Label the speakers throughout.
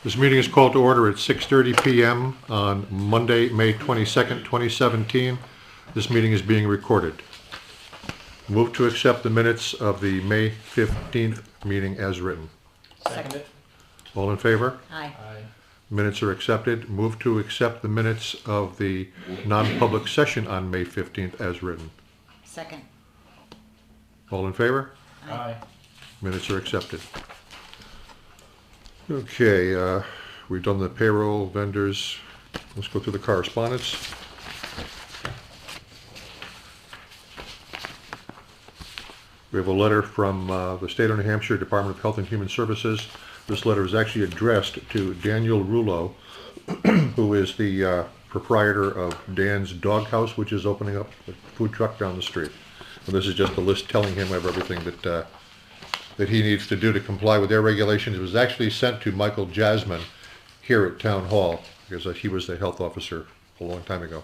Speaker 1: This meeting is called to order at 6:30 p.m. on Monday, May 22nd, 2017. This meeting is being recorded. Move to accept the minutes of the May 15th meeting as written.
Speaker 2: Second it.
Speaker 1: All in favor?
Speaker 2: Aye.
Speaker 1: Minutes are accepted. Move to accept the minutes of the non-public session on May 15th as written.
Speaker 2: Second.
Speaker 1: All in favor?
Speaker 2: Aye.
Speaker 1: Minutes are accepted. Okay, we've done the payroll, vendors. Let's go through the correspondence. We have a letter from the State of New Hampshire Department of Health and Human Services. This letter is actually addressed to Daniel Rouleau, who is the proprietor of Dan's Dog House, which is opening up a food truck down the street. And this is just a list telling him of everything that he needs to do to comply with their regulations. It was actually sent to Michael Jasmine here at Town Hall, because he was the health officer a long time ago.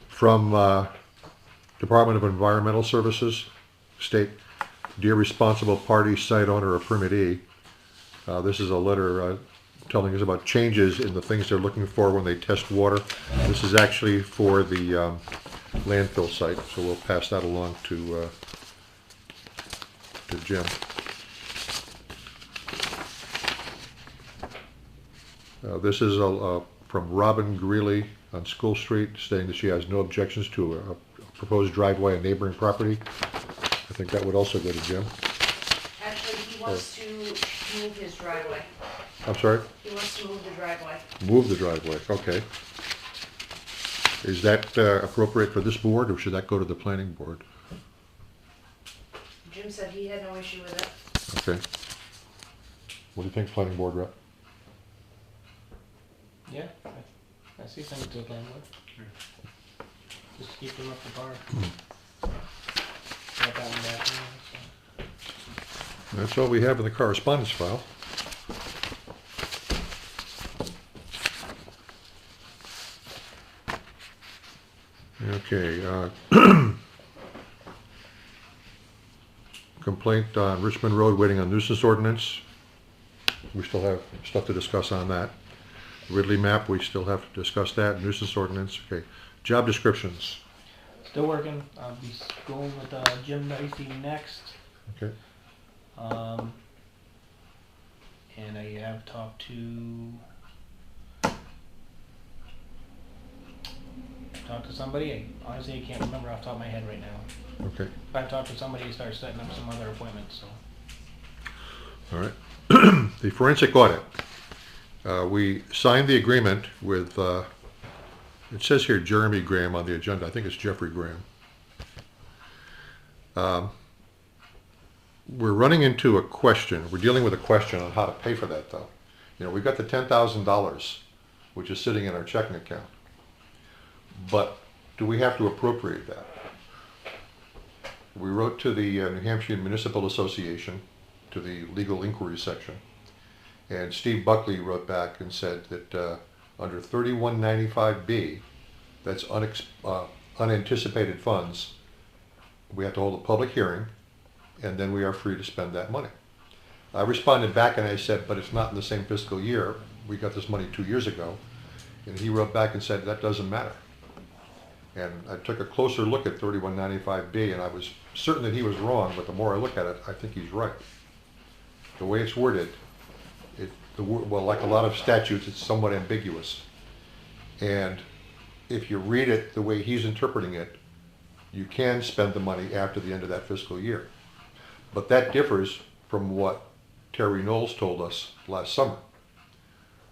Speaker 1: From Department of Environmental Services, State, dear responsible party, site owner, or permittee, this is a letter telling us about changes in the things they're looking for when they test water. This is actually for the landfill site, so we'll pass that along to Jim. This is from Robin Greeley on School Street, saying that she has no objections to a proposed driveway on neighboring property. I think that would also go to Jim.
Speaker 3: Actually, he wants to move his driveway.
Speaker 1: I'm sorry?
Speaker 3: He wants to move the driveway.
Speaker 1: Move the driveway, okay. Is that appropriate for this board, or should that go to the planning board?
Speaker 3: Jim said he had no issue with it.
Speaker 1: Okay. What do you think, planning board rep?
Speaker 4: Yeah, I see things to the landlord. Just keep them up the bar. Got that one back now, so.
Speaker 1: That's all we have in the correspondence file. Okay, complaint on Richmond Road, waiting on nuisance ordinance. We still have stuff to discuss on that. Ridley map, we still have to discuss that. Nuisance ordinance, okay. Job descriptions.
Speaker 4: Still working. I'll be going with Jim Dicey next.
Speaker 1: Okay.
Speaker 4: And I have talked to somebody. Honestly, I can't remember off the top of my head right now.
Speaker 1: Okay.
Speaker 4: I've talked to somebody to start setting up some other appointments. So.
Speaker 1: All right. The forensic audit. We signed the agreement with, it says here Jeremy Graham on the agenda. I think it's Jeffrey Graham. We're running into a question. We're dealing with a question on how to pay for that, though. You know, we've got the $10,000, which is sitting in our checking account. But do we have to appropriate that? We wrote to the New Hampshire Municipal Association, to the legal inquiry section, and Steve Buckley wrote back and said that under 3195B, that's unanticipated funds, we have to hold a public hearing, and then we are free to spend that money. I responded back and I said, but it's not in the same fiscal year. We got this money 2 years ago. And he wrote back and said, that doesn't matter. And I took a closer look at 3195B, and I was certain that he was wrong, but the more I look at it, I think he's right. The way it's worded, well, like a lot of statutes, it's somewhat ambiguous. And if you read it the way he's interpreting it, you can spend the money after the end of that fiscal year. But that differs from what Terry Knowles told us last summer.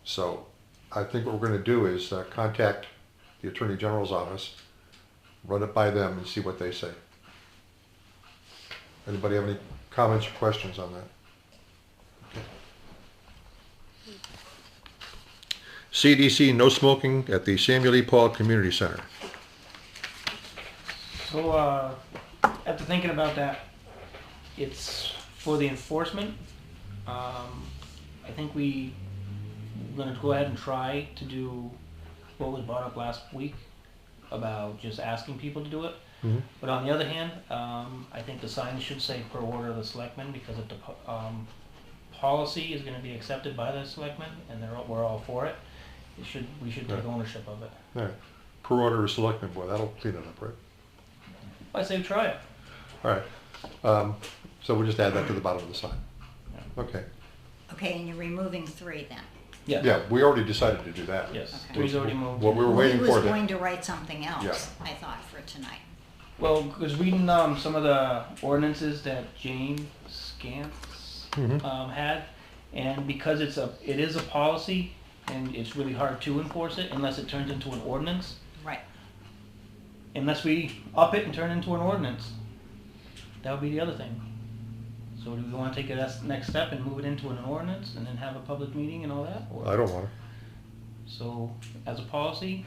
Speaker 1: So I think what we're going to do is contact the Attorney General's office, run it by them, and see what they say. Anybody have any comments or questions on that? CDC no smoking at the Samuel E. Paul Community Center.
Speaker 4: So after thinking about that, it's for the enforcement. I think we're going to go ahead and try to do what was brought up last week about just asking people to do it.
Speaker 1: Mm-hmm.
Speaker 4: But on the other hand, I think the sign should say per order of the selectmen, because if the policy is gonna be accepted by the selectmen, and we're all for it, we should take
Speaker 1: Yeah.
Speaker 4: ownership of it.
Speaker 1: All right. Per order of selectmen, boy, that'll clean it up, right?
Speaker 4: I say try it.
Speaker 1: All right. So we'll just add that to the bottom of the sign. Okay.
Speaker 2: Okay, and you're removing 3 then?
Speaker 4: Yeah.
Speaker 1: Yeah, we already decided to do that.
Speaker 4: Yes,
Speaker 2: Okay.
Speaker 4: 3's already moved.
Speaker 1: What we were waiting
Speaker 2: He
Speaker 1: for
Speaker 2: was
Speaker 1: that.
Speaker 2: going to write something else,
Speaker 1: Yeah.
Speaker 2: I thought, for tonight.
Speaker 4: Well, because reading some of the ordinances that Jane Scantz
Speaker 1: Mhm.
Speaker 4: had, and because it is a policy, and it's really hard to enforce it unless it turns into an ordinance.
Speaker 2: Right.
Speaker 4: Unless we up it and turn it into an ordinance, that would be the other thing. So do we want to take it as next step and move it into an ordinance and then have a public meeting and all that? Or,
Speaker 1: I don't want
Speaker 4: so as a policy,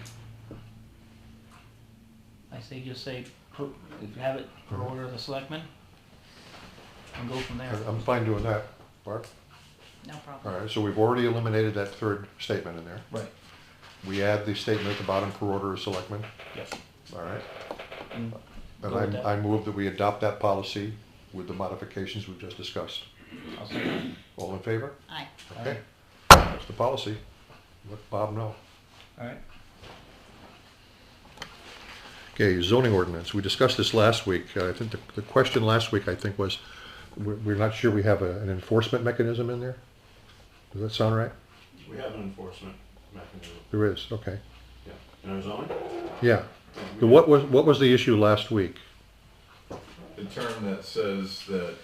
Speaker 4: I say just say if you have it per order of the selectmen, and go from there.
Speaker 1: to. I'm fine doing that. Barb?
Speaker 2: No
Speaker 1: All
Speaker 2: problem.
Speaker 1: right, so we've already eliminated that third statement in there.
Speaker 4: Right.
Speaker 1: We add the statement at the bottom per order of selectmen.
Speaker 4: Yes.
Speaker 1: All right.
Speaker 4: And
Speaker 1: And
Speaker 4: go with that.
Speaker 1: I move that we adopt that policy with the modifications we've just discussed.
Speaker 4: I'll second.
Speaker 1: All in favor?
Speaker 2: Aye.
Speaker 1: Okay. That's the policy. Let Bob know.
Speaker 4: All right.
Speaker 1: Okay, zoning ordinance. We discussed this last week. I think the question last week, I think, was we're not sure we have an enforcement mechanism in there. Does that sound right?
Speaker 5: We have an enforcement mechanism,
Speaker 1: There is, okay.
Speaker 5: yeah. In our zoning?
Speaker 1: Yeah. So what was the issue last week?
Speaker 6: The term that says that,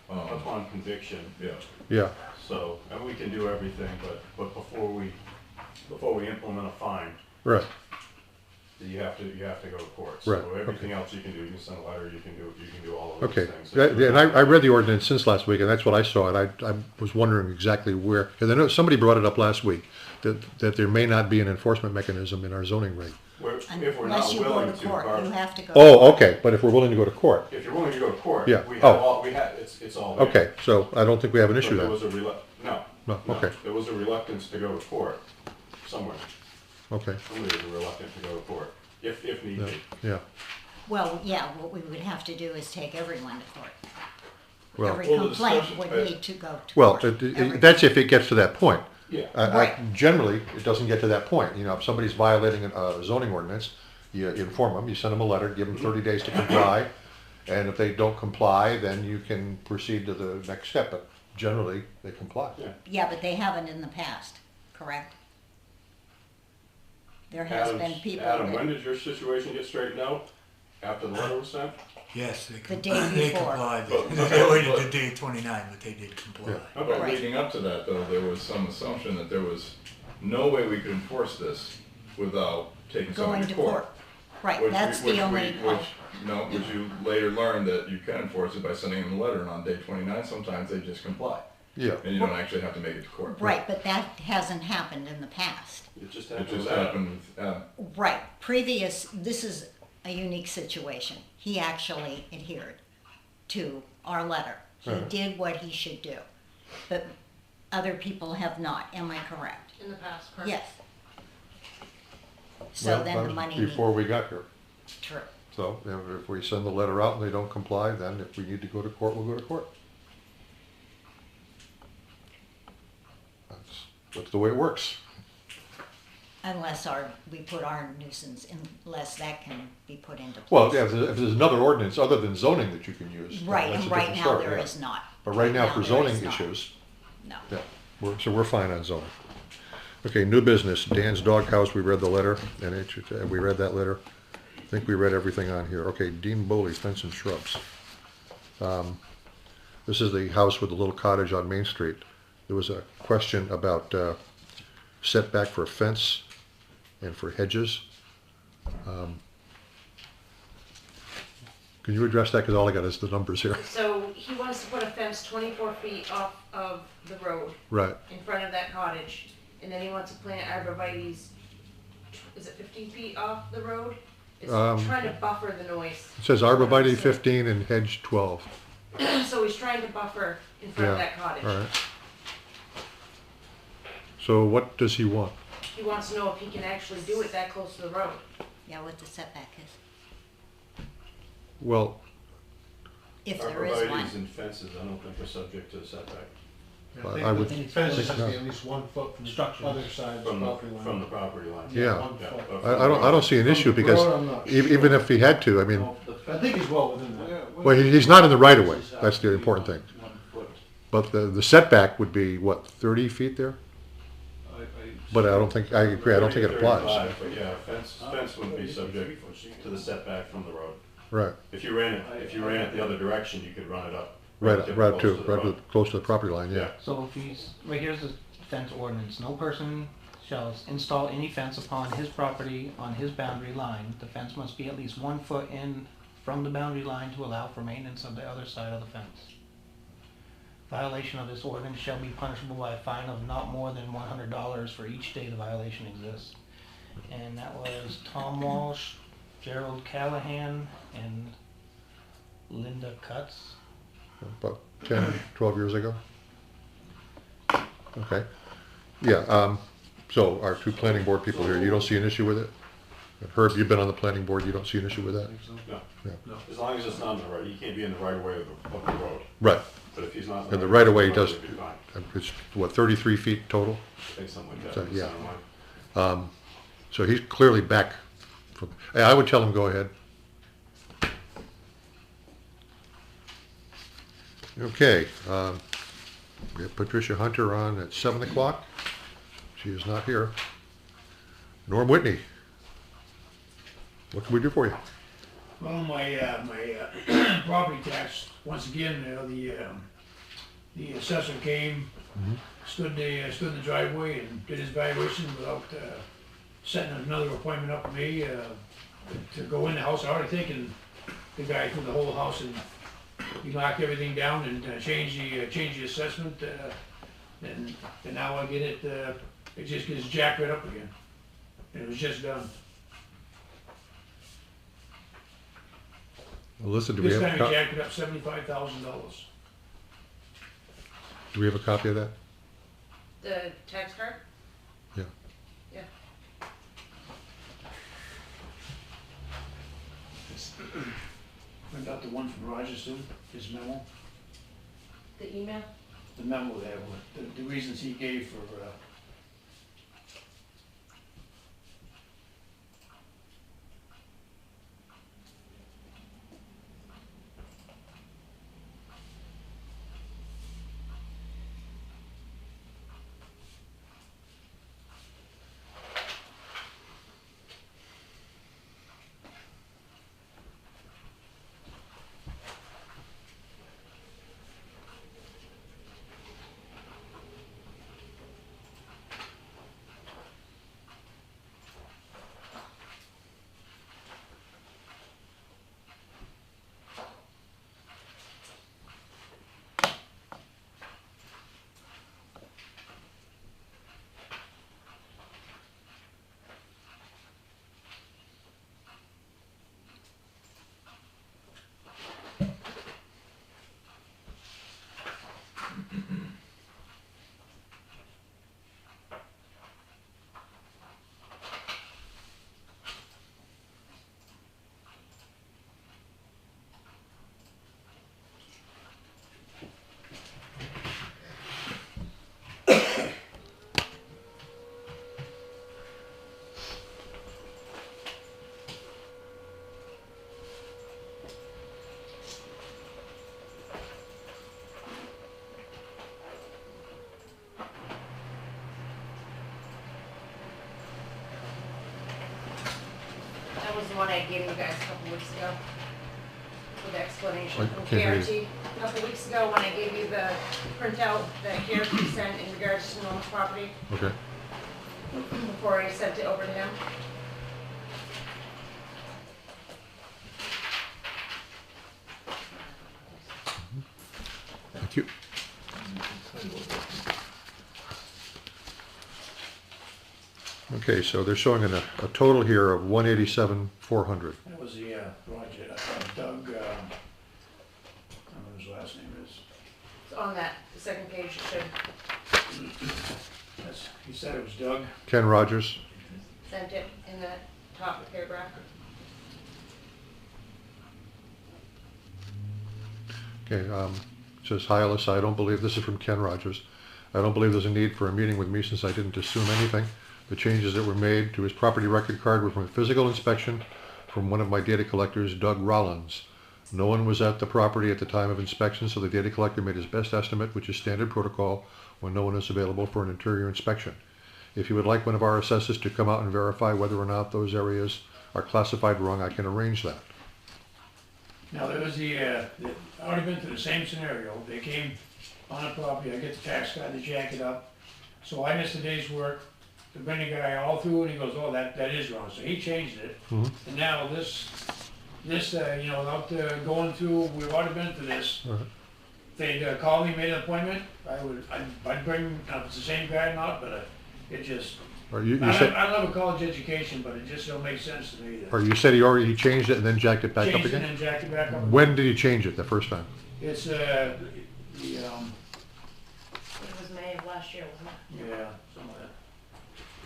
Speaker 5: Upon conviction,
Speaker 6: yeah,
Speaker 1: Yeah,
Speaker 5: so, and we can do everything, but before we implement a fine,
Speaker 1: right,
Speaker 5: you have to go to court.
Speaker 1: Right,
Speaker 5: So everything
Speaker 1: okay.
Speaker 5: else you can do, you can send a letter, you can do all of those
Speaker 1: okay.
Speaker 5: things.
Speaker 1: Yeah, and I read the ordinance since last week, and that's what I saw, and I was wondering exactly where, because I know somebody brought it up last week, that there may not be an enforcement mechanism in our zoning rate.
Speaker 5: If we're not
Speaker 2: Unless you go
Speaker 5: willing
Speaker 2: to
Speaker 5: to,
Speaker 2: court, you have to go.
Speaker 1: Oh, okay, but if we're willing to go to court,
Speaker 5: if you're willing to go to court,
Speaker 1: Yeah.
Speaker 5: we have
Speaker 1: Oh.
Speaker 5: all, it's all there.
Speaker 1: okay, so I don't think we have an
Speaker 5: But
Speaker 1: issue
Speaker 5: there
Speaker 1: then.
Speaker 5: was a
Speaker 1: No, okay.
Speaker 5: There was a reluctance to go to court somewhere.
Speaker 1: Okay,
Speaker 5: Somebody was reluctant to go to court, if need
Speaker 1: yeah,
Speaker 5: be.
Speaker 1: yeah.
Speaker 2: Well, yeah, what we would have to do is take everyone to court.
Speaker 1: Well,
Speaker 2: Every
Speaker 6: Well, the
Speaker 2: complaint
Speaker 6: discussion-
Speaker 2: would need to go to
Speaker 1: well,
Speaker 2: court. Every-
Speaker 1: that's if it gets to that point.
Speaker 5: Yeah.
Speaker 2: Right.
Speaker 1: Generally, it doesn't get to that point. You know, if somebody's violating a zoning ordinance, you inform them, you send them a letter, give them 30 days to comply, and if they don't comply, then you can proceed to the next step, but generally, they comply.
Speaker 5: Yeah.
Speaker 2: Yeah, but they haven't in the past, correct? There has been people
Speaker 5: Adam, when
Speaker 2: that,
Speaker 5: did your situation get straightened out? After the letter was sent?
Speaker 7: Yes,
Speaker 2: The day
Speaker 7: they
Speaker 2: before.
Speaker 7: complied.
Speaker 6: But-
Speaker 7: They waited to day 29, but they did comply.
Speaker 1: Yeah.
Speaker 6: but
Speaker 2: Right.
Speaker 6: leading up to that though, there was some assumption that there was no way we could enforce this without taking
Speaker 2: going
Speaker 6: somebody
Speaker 2: to
Speaker 6: to court.
Speaker 2: court. Right,
Speaker 6: Which
Speaker 2: that's
Speaker 6: we-
Speaker 2: the only,
Speaker 6: which you later learned that you can enforce it by sending them a letter, and on day 29, sometimes they just comply.
Speaker 1: Yeah,
Speaker 6: And you don't actually have to make it to court.
Speaker 2: right, but that hasn't happened in the past.
Speaker 5: It just
Speaker 6: It
Speaker 5: happened
Speaker 6: just
Speaker 5: with Adam.
Speaker 6: happened with,
Speaker 2: Right, this is a unique situation. He actually adhered to our letter. He
Speaker 1: Right.
Speaker 2: did what he should do. But other people have not, am I correct?
Speaker 3: In the past, correct?
Speaker 2: Yes. So
Speaker 1: well,
Speaker 2: then
Speaker 1: that
Speaker 2: the
Speaker 1: was
Speaker 2: money
Speaker 1: before we got here.
Speaker 2: true.
Speaker 1: So if we send the letter out and they don't comply, then if we need to go to court, we'll go to court. That's the way it works.
Speaker 2: Unless we put our nuisance, unless that can be put into place.
Speaker 1: Well, yeah, if there's another ordinance other than zoning that you can use.
Speaker 2: Right,
Speaker 1: that's
Speaker 2: and
Speaker 1: a
Speaker 2: right
Speaker 1: different
Speaker 2: now
Speaker 1: story,
Speaker 2: there
Speaker 1: yeah.
Speaker 2: is not.
Speaker 1: But right now, for
Speaker 2: there
Speaker 1: zoning
Speaker 2: is not.
Speaker 1: issues,
Speaker 2: No.
Speaker 1: yeah, so we're fine on zoning. Okay, new business, Dan's Doghouse, we read the letter, and we read that letter. I think we read everything on here. Okay, Dean Bowley, Fence and Shrubs. This is the house with the little cottage on Main Street. There was a question about setback for a fence and for hedges. Can you address that, because all I got is the numbers here.
Speaker 3: So he wants to put a fence 24 feet off of the road
Speaker 1: Right,
Speaker 3: in front of that cottage. And then he wants to plant arborvitae's, is it 15 feet off the road? It's trying to buffer the noise.
Speaker 1: it says arborvitae 15 and hedge 12.
Speaker 3: So he's trying to buffer in front of
Speaker 1: Yeah,
Speaker 3: that cottage.
Speaker 1: all right. So what does he want?
Speaker 3: He wants to know if he can actually do it that close to the road.
Speaker 2: Yeah, what the setback is,
Speaker 1: Well,
Speaker 2: if there is one.
Speaker 5: Arborvitae's and fences, I don't think are subject to the setback.
Speaker 7: Yeah,
Speaker 1: I would
Speaker 4: think it's
Speaker 8: Fence
Speaker 1: think
Speaker 8: has to be
Speaker 1: not.
Speaker 8: at least 1 foot from the
Speaker 4: Structure.
Speaker 8: other side of the
Speaker 5: From
Speaker 8: property line.
Speaker 5: from the property line.
Speaker 1: Yeah.
Speaker 8: 1
Speaker 5: Yeah,
Speaker 8: foot.
Speaker 5: but
Speaker 1: I don't see an issue
Speaker 8: From the
Speaker 1: because
Speaker 8: road, I'm not
Speaker 1: even
Speaker 8: sure.
Speaker 1: if he had to, I mean,
Speaker 8: I think he's well within that.
Speaker 1: well, he's not in the right of way. That's the important thing. But the setback would be, what, 30 feet there? But I agree, I don't think it
Speaker 5: 30,
Speaker 1: applies.
Speaker 5: 35, But yeah, fence wouldn't be subject to the setback from the road.
Speaker 1: Right,
Speaker 5: If you ran it the other direction, you could run it up.
Speaker 1: right
Speaker 5: relatively
Speaker 1: to,
Speaker 5: close the
Speaker 1: right
Speaker 5: road.
Speaker 1: close to the property line, yeah.
Speaker 4: So if he's, right here's the fence ordinance, no person shall install any fence upon his property on his boundary line. The fence must be at least 1 foot in from the boundary line to allow for maintenance of the other side of the fence. Violation of this ordinance shall be punishable by a fine of not more than $100 for each day the violation exists. And that was Tom Walsh, Gerald Callahan, and Linda Cutts.
Speaker 1: About 10, 12 years ago. Okay. Yeah, so our two planning board people here, you don't see an issue with it? Herb, you've been on the planning board, you don't see an issue with that?
Speaker 5: No.
Speaker 1: Yeah.
Speaker 5: As long as it's not in the right, he can't be in the right of way of the road.
Speaker 1: Right,
Speaker 5: But if he's not
Speaker 1: and the right of way
Speaker 5: road,
Speaker 1: does,
Speaker 5: it'd be fine.
Speaker 1: it's what, 33 feet total?
Speaker 5: I think something like that.
Speaker 1: So, yeah.
Speaker 5: Sound like-
Speaker 1: So he's clearly back from, hey, I would tell him go ahead. Okay, we have Patricia Hunter on at 7 o'clock. She is not here. Norm Whitney. What can we do for you?
Speaker 9: Well, my property tax, once again, the assessor came, stood in the driveway and did his valuation without setting another appointment up for me to go in the house. I already taken the guy through the whole house and he knocked everything down and changed the assessment. And now I get it just gets jacked right up again. And it was just done.
Speaker 1: Alyssa, do we
Speaker 9: This
Speaker 1: have a
Speaker 9: time he jacked it up $75,000.
Speaker 1: do we have a copy of that?
Speaker 3: The tax card?
Speaker 1: Yeah.
Speaker 3: Yeah.
Speaker 9: I got the one from Rogers too, his memo,
Speaker 3: The email?
Speaker 9: the memo there, with the reasons he gave for,
Speaker 3: That was the one I gave you guys a couple weeks ago. With the explanation
Speaker 1: I
Speaker 3: from
Speaker 1: can't hear you.
Speaker 3: KRT. A couple weeks ago when I gave you the printout that KRT sent in regards to Norm's property,
Speaker 1: Okay.
Speaker 3: before I sent it over to him.
Speaker 1: Thank you. Okay, so they're showing a total here of 187,400.
Speaker 9: that was the project, Doug, I don't know what his last name is.
Speaker 3: It's on that second page, it should
Speaker 9: He said it was Doug.
Speaker 1: Ken Rogers.
Speaker 3: sent it in the top paragraph.
Speaker 1: Okay, says, hi Alyssa, I don't believe, this is from Ken Rogers. I don't believe there's a need for a meeting with me since I didn't assume anything. The changes that were made to his property record card were from a physical inspection from one of my data collectors, Doug Rollins. No one was at the property at the time of inspection, so the data collector made his best estimate, which is standard protocol when no one is available for an interior inspection. If you would like one of our assessors to come out and verify whether or not those areas are classified wrong, I can arrange that.
Speaker 9: Now, there was I already been through the same scenario. They came on a property, I get the tax guy to jack it up. So I missed a day's work, to bring the guy all through, and he goes, oh, that is wrong. So he changed it.
Speaker 1: Mhm.
Speaker 9: And now this, without going through, we've already been through this.
Speaker 1: Uh-huh.
Speaker 9: If they'd called me, made an appointment, I'd bring, if it's the same guy or not, but it just,
Speaker 1: Or
Speaker 9: I
Speaker 1: you
Speaker 9: don't
Speaker 1: said,
Speaker 9: have a college education, but it just don't make sense to me.
Speaker 1: or you said he changed it and then jacked it back up
Speaker 9: Changed it
Speaker 1: again?
Speaker 9: and jacked it back up.
Speaker 1: When did he change it the first time?
Speaker 9: It's,
Speaker 3: It was May of last year, wasn't it?
Speaker 9: yeah, some of that.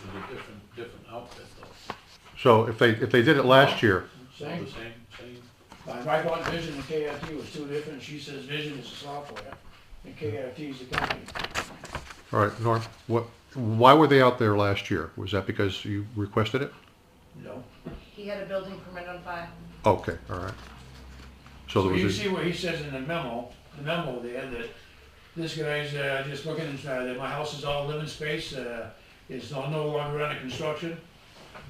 Speaker 8: It's a different outfit though.
Speaker 1: So if they did it last year,
Speaker 9: Same.
Speaker 8: The same.
Speaker 9: I thought Vision and KIT was two different. She says Vision is the software and KIT is the company.
Speaker 1: all right, Norm, why were they out there last year? Was that because you requested it?
Speaker 9: No.
Speaker 3: He had a building permit on file.
Speaker 1: Okay, all right. So
Speaker 9: So
Speaker 1: there
Speaker 9: you
Speaker 1: was
Speaker 9: see what he says in the memo there, that this guy's just looking inside, that my house is all living space, it's no longer under construction.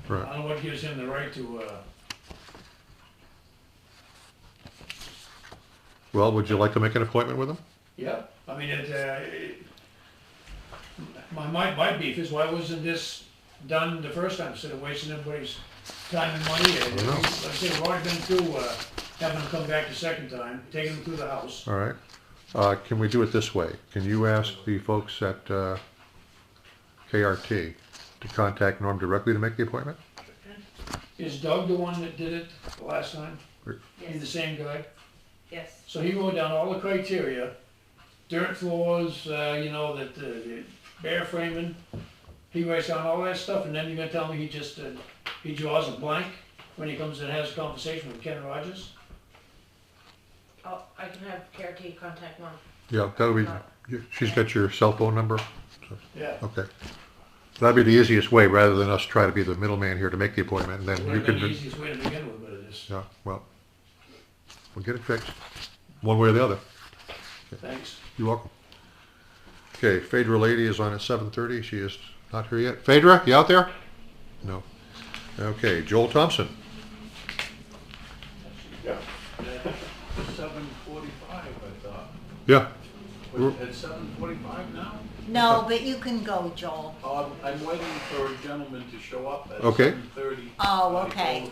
Speaker 1: right.
Speaker 9: I don't know what gives him the right to,
Speaker 1: Well, would you like to make an appointment with him?
Speaker 9: yeah, I mean, my beef is why wasn't this done the first time instead of wasting everybody's time and money? And
Speaker 1: know.
Speaker 9: like I said, we've already been through, having them come back the second time, taking them through the house.
Speaker 1: All right. Can we do it this way? Can you ask the folks at KRT to contact Norm directly to make the appointment?
Speaker 9: Is Doug the one that did it the last time? He's the
Speaker 3: Yes,
Speaker 9: same guy?
Speaker 3: yes.
Speaker 9: So he wrote down all the criteria, dirt floors, that the bare framing. He writes down all that stuff, and then you're gonna tell me he draws a blank when he comes and has a conversation with Ken Rogers?
Speaker 3: Oh, I can have KRT contact Mom.
Speaker 1: Yeah, that'll be, she's got your cell phone number?
Speaker 9: Yeah.
Speaker 1: Okay. That'd be the easiest way, rather than us try to be the middleman here to make the appointment, and then
Speaker 9: Would
Speaker 1: you
Speaker 9: have been the
Speaker 1: can,
Speaker 9: easiest way to begin with, but it is.
Speaker 1: yeah, well, we'll get it fixed, one way or the other.
Speaker 9: Thanks.
Speaker 1: You're welcome. Okay, Phaedra Lady is on at 7:30. She is not here yet. Phaedra, you out there? No. Okay, Joel Thompson.
Speaker 5: Yeah.
Speaker 8: 7:45, I thought.
Speaker 1: Yeah.
Speaker 8: Was it at 7:45 now?
Speaker 2: No, but you can go, Joel.
Speaker 8: I'm waiting for a gentleman to show up at
Speaker 1: Okay.
Speaker 8: 7:30.
Speaker 2: Oh, okay.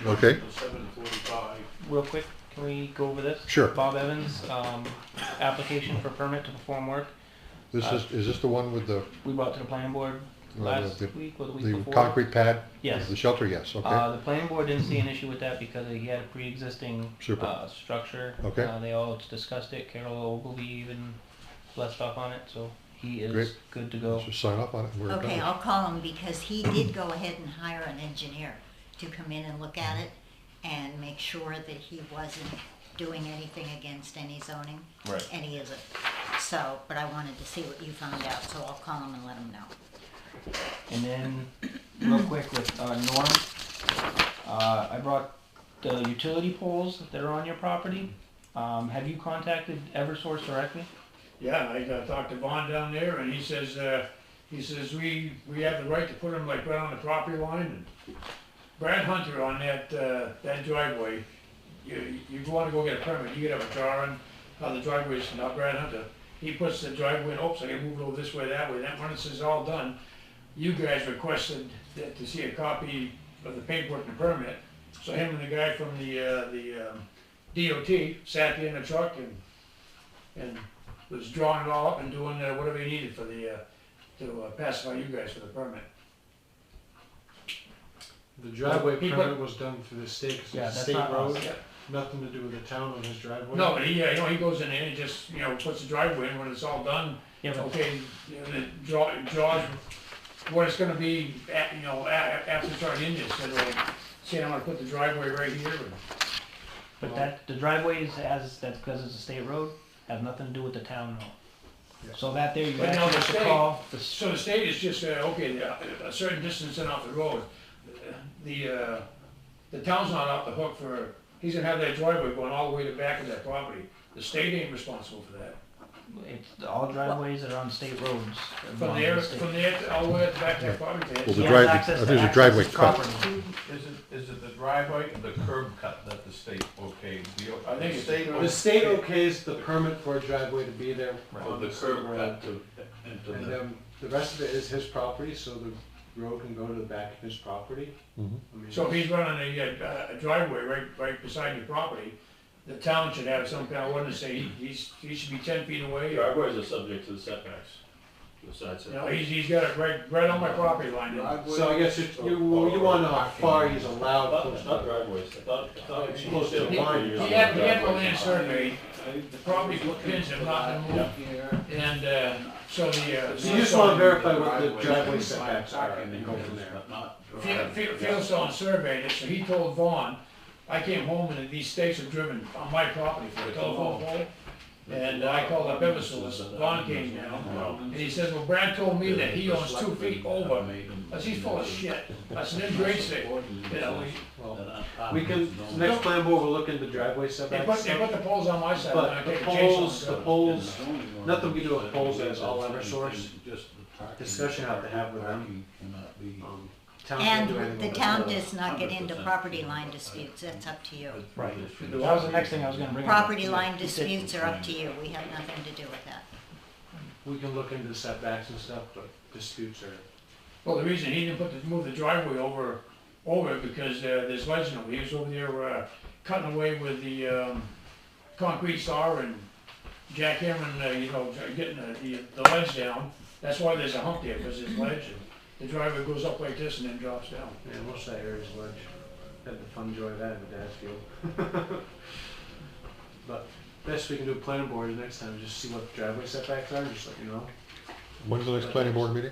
Speaker 1: Okay.
Speaker 8: 7:45.
Speaker 4: Real quick, can we go over this?
Speaker 1: Sure.
Speaker 4: Bob Evans, application for permit to perform work.
Speaker 1: Is this the one with the
Speaker 4: We brought to the planning board last
Speaker 1: the-
Speaker 4: week or the week
Speaker 1: the
Speaker 4: before.
Speaker 1: concrete pad?
Speaker 4: Yes.
Speaker 1: The shelter, yes, okay.
Speaker 4: The planning board didn't see an issue with that because he had a pre-existing
Speaker 1: Super.
Speaker 4: structure.
Speaker 1: Okay.
Speaker 4: They all discussed it. Carol Ogilvy even blessed off on it, so he is
Speaker 1: Great.
Speaker 4: good to go.
Speaker 1: Let's just sign off on it and we're done.
Speaker 2: Okay, I'll call him because he did go ahead and hire an engineer to come in and look at it and make sure that he wasn't doing anything against any zoning.
Speaker 6: Right.
Speaker 2: And he isn't. So, but I wanted to see what you found out, so I'll call him and let him know.
Speaker 4: And then, real quick with Norm, I brought the utility poles that are on your property. Have you contacted Eversource directly?
Speaker 9: Yeah, I talked to Vaughn down there, and he says we have the right to put them like right on the property line. And Brad Hunter on that driveway, you want to go get a permit, you could have a drawing of the driveway, not Brad Hunter. He puts the driveway in, oops, I can move it over this way, that way. Then when this is all done, you guys requested to see a copy of the paperwork and the permit. So him and the guy from the DOT sat there in the truck and was drawing it all up and doing whatever he needed for to pacify you guys for the permit.
Speaker 8: The driveway
Speaker 9: He
Speaker 8: permit was done through the state, 'cause
Speaker 4: Yeah,
Speaker 8: it's a
Speaker 4: that's
Speaker 8: state
Speaker 4: not
Speaker 8: road,
Speaker 4: us.
Speaker 9: Yeah.
Speaker 8: nothing to do with the town on his driveway.
Speaker 9: No, but he goes in there and he just, puts the driveway in when it's all done.
Speaker 4: Yeah, but
Speaker 9: Okay, draws what it's gonna be, after it's already in there, instead of like, saying I'm gonna put the driveway right here.
Speaker 4: But the driveway that's because it's a state road, has nothing to do with the town though. So that there, you
Speaker 9: But now
Speaker 4: actually
Speaker 9: the
Speaker 4: have to
Speaker 9: state-
Speaker 4: call the
Speaker 9: So the state is just, okay, a certain distance in off the road, the town's not off the hook for, he's gonna have that driveway going all the way to the back of that property. The state ain't responsible for that.
Speaker 4: it's all driveways that are on state roads.
Speaker 9: From there, all the way at the back of that property.
Speaker 1: Well,
Speaker 4: He
Speaker 1: the
Speaker 4: has
Speaker 1: drive-
Speaker 4: access
Speaker 1: I
Speaker 4: to
Speaker 1: think there's a
Speaker 4: access
Speaker 1: driveway
Speaker 4: his
Speaker 1: cut.
Speaker 4: property.
Speaker 10: Is it the driveway or the curb cut that the state okayed?
Speaker 9: I think it's
Speaker 10: state.
Speaker 8: The state okays the permit for a driveway to be there
Speaker 10: Oh,
Speaker 8: on
Speaker 10: the
Speaker 8: the state
Speaker 10: curb
Speaker 8: road.
Speaker 10: cut to, into
Speaker 8: And
Speaker 10: the,
Speaker 8: the rest of it is his property, so the road can go to the back of his property.
Speaker 1: Mhm.
Speaker 8: I mean,
Speaker 9: So if he's running a driveway right beside your property, the town should have some kind of ordinance say he should be 10 feet away.
Speaker 11: Driveways are subject to the setbacks, the side
Speaker 9: You know,
Speaker 11: setbacks.
Speaker 9: he's got it right on my property line.
Speaker 8: So I guess you wanna know how far he's allowed.
Speaker 11: Not driveways, I thought it's
Speaker 8: Close to the
Speaker 9: He
Speaker 8: line.
Speaker 9: had the land surveyed, the property pins have not been moved, and, so the,
Speaker 8: So you just wanna verify what the driveway setbacks are and then go from there.
Speaker 9: Fieldstone surveyed it, so he told Vaughn, I came home and these stakes are driven on my property for a telephone pole. And I called up Eversource, Vaughn came down, and he says, well, Brad told me that he owns 2 feet over. I said, he's full of shit. I said, them grade stick, you know,
Speaker 8: We can, next plan board will look into driveway
Speaker 9: they
Speaker 8: setbacks.
Speaker 9: put the poles on my side, and I
Speaker 8: But the
Speaker 9: take a chase
Speaker 8: poles,
Speaker 9: on
Speaker 8: nothing we do with poles is all Eversource. Discussion I have to have with them. Town can't do anything
Speaker 2: And the
Speaker 8: with
Speaker 2: town
Speaker 8: it.
Speaker 2: does not get into property line disputes, that's up to you.
Speaker 4: Right. That was the next thing I was gonna bring up.
Speaker 2: Property line disputes are up to you, we have nothing to do with that.
Speaker 8: We can look into setbacks and stuff, but disputes are.
Speaker 9: Well, the reason he didn't move the driveway over because there's legend over, he was over there cutting away with the concrete saw and jackhammering, getting the ledge down. That's why there's a hump there, because there's ledge, and the driveway goes up like this and then drops down.
Speaker 8: Yeah, most of that area's ledge. Had the fun joy of that in the dad's field. But best we can do planning board is next time, just see what the driveway setbacks are, just let you know.
Speaker 1: When's the next planning board meeting?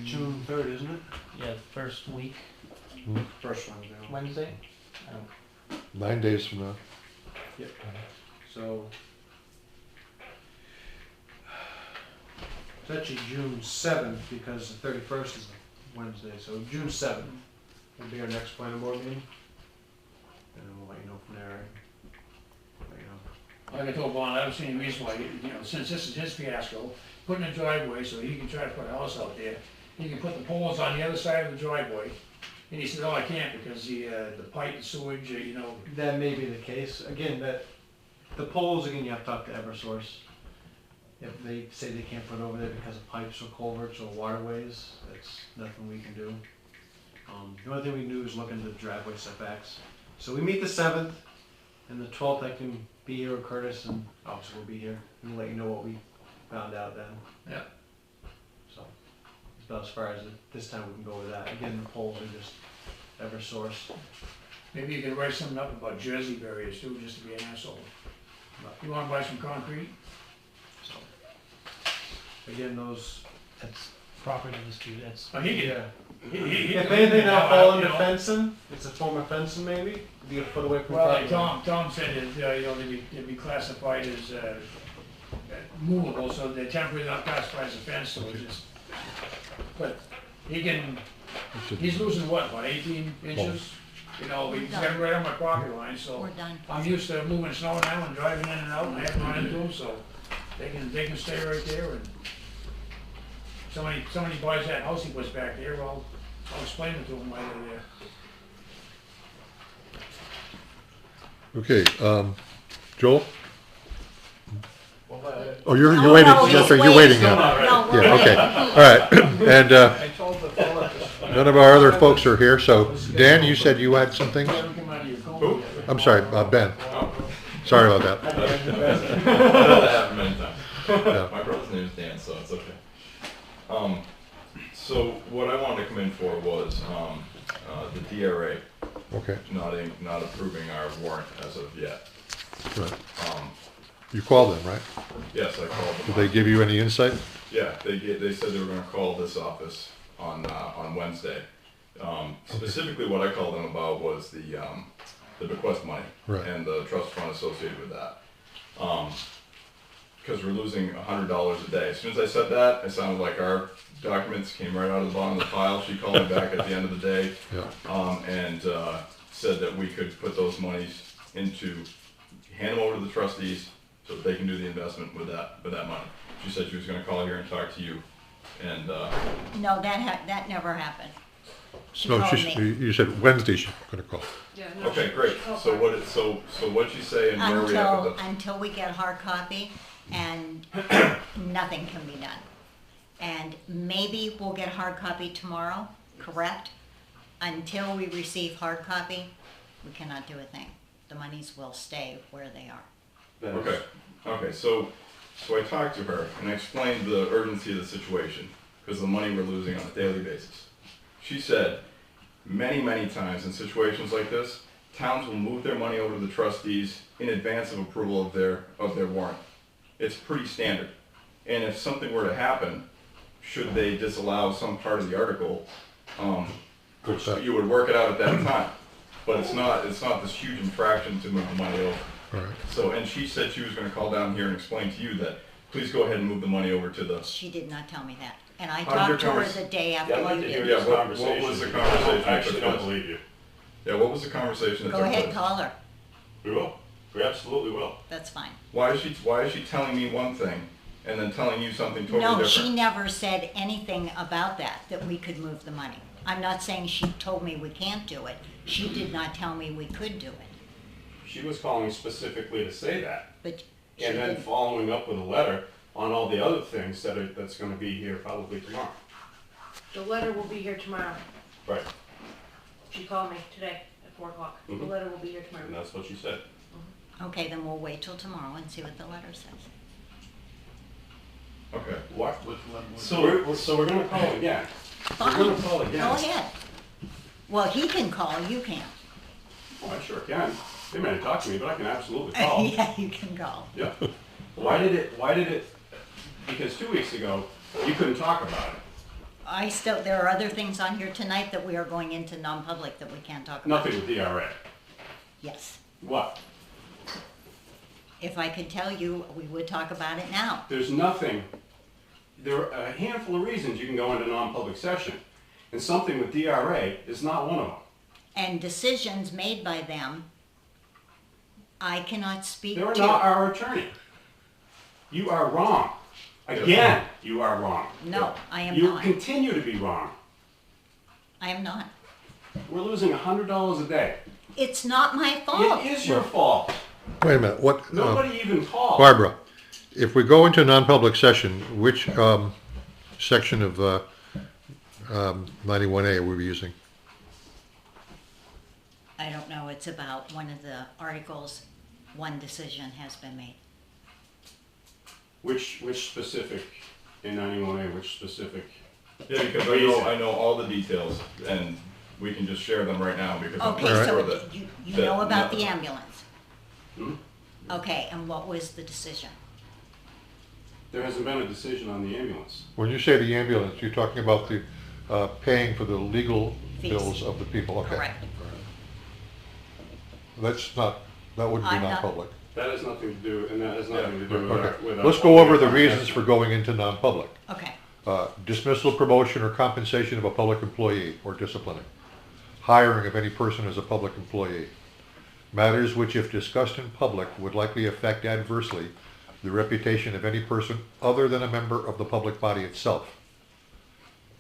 Speaker 8: June 3rd, isn't it?
Speaker 4: Yeah, first week,
Speaker 8: First one's now.
Speaker 4: Wednesday.
Speaker 1: 9 days from now.
Speaker 8: Yep. So. It's actually June 7th because the 31st is a Wednesday, so June 7th will be our next planning board meeting. And then we'll let you know from there, right? Let you know.
Speaker 9: Like I told Vaughn, I don't see any reason why, since this is his fiasco, putting a driveway so he can try to put a house out there, he can put the poles on the other side of the driveway. And he said, oh, I can't because the pipe, the sewage,
Speaker 8: That may be the case. Again, the poles, again, you have to talk to Eversource. If they say they can't put it over there because of pipes or culverts or waterways, that's nothing we can do. The only thing we can do is look into the driveway setbacks. So we meet the 7th, and the 12th I can be here with Curtis, and obviously we'll be here, and let you know what we found out then.
Speaker 9: Yeah.
Speaker 8: So, it's about as far as this time we can go with that. Again, the poles are just Eversource.
Speaker 9: maybe you could write something up about Jersey barriers too, just to be an asshole. You wanna buy some concrete?
Speaker 8: Again, those,
Speaker 4: That's property dispute, that's,
Speaker 9: Oh, he
Speaker 8: yeah.
Speaker 9: he
Speaker 8: If anything, they'll fall under
Speaker 9: you know.
Speaker 8: fencing. It's a form of fencing, maybe. Be a foot away from.
Speaker 9: Well,
Speaker 8: property.
Speaker 9: like Tom said, they'd be classified as movable, so they're temporarily not classified as a fence, so it's just, but he's losing what, about 18 inches? He's got it right on my property line, so
Speaker 2: We're done.
Speaker 9: I'm used to moving snow now and driving in and out, and I haven't run into them, so they can stay right there, and somebody buys that house he puts back there, well, I'll explain it to them why they're there.
Speaker 1: Okay, Joel?
Speaker 11: Well,
Speaker 1: Oh, you're
Speaker 2: No,
Speaker 1: waiting,
Speaker 2: no,
Speaker 1: that's
Speaker 2: he's
Speaker 1: right, you're waiting
Speaker 2: waiting.
Speaker 1: now.
Speaker 2: No, we're
Speaker 1: Yeah, okay,
Speaker 2: waiting.
Speaker 1: all right. And
Speaker 11: I told the fella to
Speaker 1: none of our other folks are here, so Dan, you said you had some things?
Speaker 9: Haven't come out of your coma yet.
Speaker 1: I'm sorry, Ben. Sorry about that.
Speaker 6: That happened many times.
Speaker 1: Yeah.
Speaker 6: My brother's name is Dan, so it's okay. So what I wanted to come in for was the DRA
Speaker 1: Okay,
Speaker 6: not approving our warrant as of yet.
Speaker 1: right. You called them, right?
Speaker 6: Yes, I called them.
Speaker 1: Did they give you any insight?
Speaker 6: Yeah, they said they were gonna call this office on Wednesday. Specifically what I called them about was the bequest money
Speaker 1: Right.
Speaker 6: and the trust fund associated with that. because we're losing $100 a day. As soon as I said that, it sounded like our documents came right out of the bottom of the file. She called me back at the end of the day, and said that we could put those monies into, hand them over to the trustees so that they can do the investment with that money. She said she was going to call here and talk to you, and
Speaker 2: No, that never happened. She
Speaker 1: No,
Speaker 2: called me.
Speaker 1: you said Wednesday she's gonna call.
Speaker 3: Yeah, no,
Speaker 6: okay,
Speaker 3: she-
Speaker 6: great.
Speaker 3: she called
Speaker 6: So
Speaker 3: back.
Speaker 6: what'd she say, and where are we at with this?
Speaker 2: Until we get hard copy, and nothing can be done. And maybe we'll get hard copy tomorrow, correct? Until we receive hard copy, we cannot do a thing. The monies will stay where they are.
Speaker 6: Okay, so I talked to her and I explained the urgency of the situation because of the money we're losing on a daily basis. She said many, many times in situations like this, towns will move their money over to the trustees in advance of approval of their warrant. It's pretty standard. And if something were to happen, should they disallow some part of the article, you would work it out at that time. But it's not this huge infraction to move the money over.
Speaker 1: All right.
Speaker 6: So, and she said she was gonna call down here and explain to you that, please go ahead and move the money over to the.
Speaker 2: She did not tell me that. And I
Speaker 6: How did
Speaker 2: talked
Speaker 6: your
Speaker 2: to her
Speaker 6: convers-
Speaker 2: the day
Speaker 11: Yeah,
Speaker 2: after
Speaker 11: I'd like
Speaker 2: you
Speaker 11: to hear
Speaker 2: did.
Speaker 6: Yeah,
Speaker 11: this
Speaker 6: what
Speaker 11: conversation.
Speaker 6: was the conversation?
Speaker 11: I actually
Speaker 6: that
Speaker 11: don't
Speaker 6: took place?
Speaker 11: believe you.
Speaker 6: Yeah, what was the conversation that
Speaker 2: Go
Speaker 6: took
Speaker 2: ahead,
Speaker 6: place?
Speaker 2: call her.
Speaker 11: We will. We absolutely will.
Speaker 2: That's fine.
Speaker 6: Why is she telling me one thing and then telling you something totally
Speaker 2: No,
Speaker 6: different?
Speaker 2: she never said anything about that we could move the money. I'm not saying she told me we can't do it. She did not tell me we could do it.
Speaker 11: She was calling specifically to say that.
Speaker 2: But she
Speaker 11: And then
Speaker 2: didn't.
Speaker 11: following up with a letter on all the other things that's gonna be here probably tomorrow.
Speaker 3: The letter will be here tomorrow.
Speaker 11: Right.
Speaker 3: She called me today at 4 o'clock. The
Speaker 11: Mhm.
Speaker 3: letter will be here
Speaker 11: And
Speaker 3: tomorrow.
Speaker 11: that's what she said.
Speaker 2: Okay, then we'll wait till tomorrow and see what the letter says.
Speaker 6: Okay.
Speaker 11: What?
Speaker 10: So-
Speaker 11: We're gonna call again.
Speaker 2: Fine,
Speaker 11: We're gonna call again.
Speaker 2: go ahead. Well, he can call, you can't.
Speaker 11: Oh, I sure can. They may have talked to me, but I can absolutely call.
Speaker 2: Yeah, you can call.
Speaker 11: Yeah. Why did it, because 2 weeks ago, you couldn't talk about it.
Speaker 2: There are other things on here tonight that we are going into non-public that we can't talk about.
Speaker 11: Nothing with DRA.
Speaker 2: Yes.
Speaker 11: What?
Speaker 2: If I could tell you, we would talk about it now.
Speaker 11: There's nothing, there are a handful of reasons you can go into non-public session, and something with DRA is not one of them.
Speaker 2: And decisions made by them, I cannot speak to.
Speaker 11: They're not our attorney. You are wrong. Again, you are wrong.
Speaker 2: No, I am
Speaker 11: You
Speaker 2: not.
Speaker 11: continue to be wrong.
Speaker 2: I am not.
Speaker 11: We're losing $100 a day.
Speaker 2: It's not my fault.
Speaker 11: It is your fault.
Speaker 1: Wait a minute, what,
Speaker 11: Nobody even called.
Speaker 1: Barbara, if we go into non-public session, which, section of, 91A are we using?
Speaker 2: I don't know, it's about one of the articles, one decision has been made.
Speaker 11: Which specific, in 91A, which specific?
Speaker 6: Yeah, because I know all the details and we can just share them right now because I'm
Speaker 2: Okay,
Speaker 6: pretty sure
Speaker 2: so
Speaker 6: that.
Speaker 2: you
Speaker 6: that
Speaker 2: know about
Speaker 6: no-
Speaker 2: the ambulance?
Speaker 11: Hmm?
Speaker 2: Okay, and what was the decision?
Speaker 11: There hasn't been a decision on the ambulance.
Speaker 1: When you say the ambulance, you're talking about the, paying for the legal
Speaker 2: Fees.
Speaker 1: bills of the people, okay.
Speaker 2: Correct.
Speaker 1: That's not, that wouldn't be
Speaker 2: I'm not-
Speaker 1: non-public.
Speaker 11: That has nothing to do, and that has nothing to do with
Speaker 1: Okay,
Speaker 11: our. with our-
Speaker 1: let's go over the reasons for going into non-public.
Speaker 2: Okay,
Speaker 1: Dismissal, promotion, or compensation of a public employee or disciplining. Hiring of any person as a public employee. Matters which, if discussed in public, would likely affect adversely the reputation of any person other than a member of the public body itself.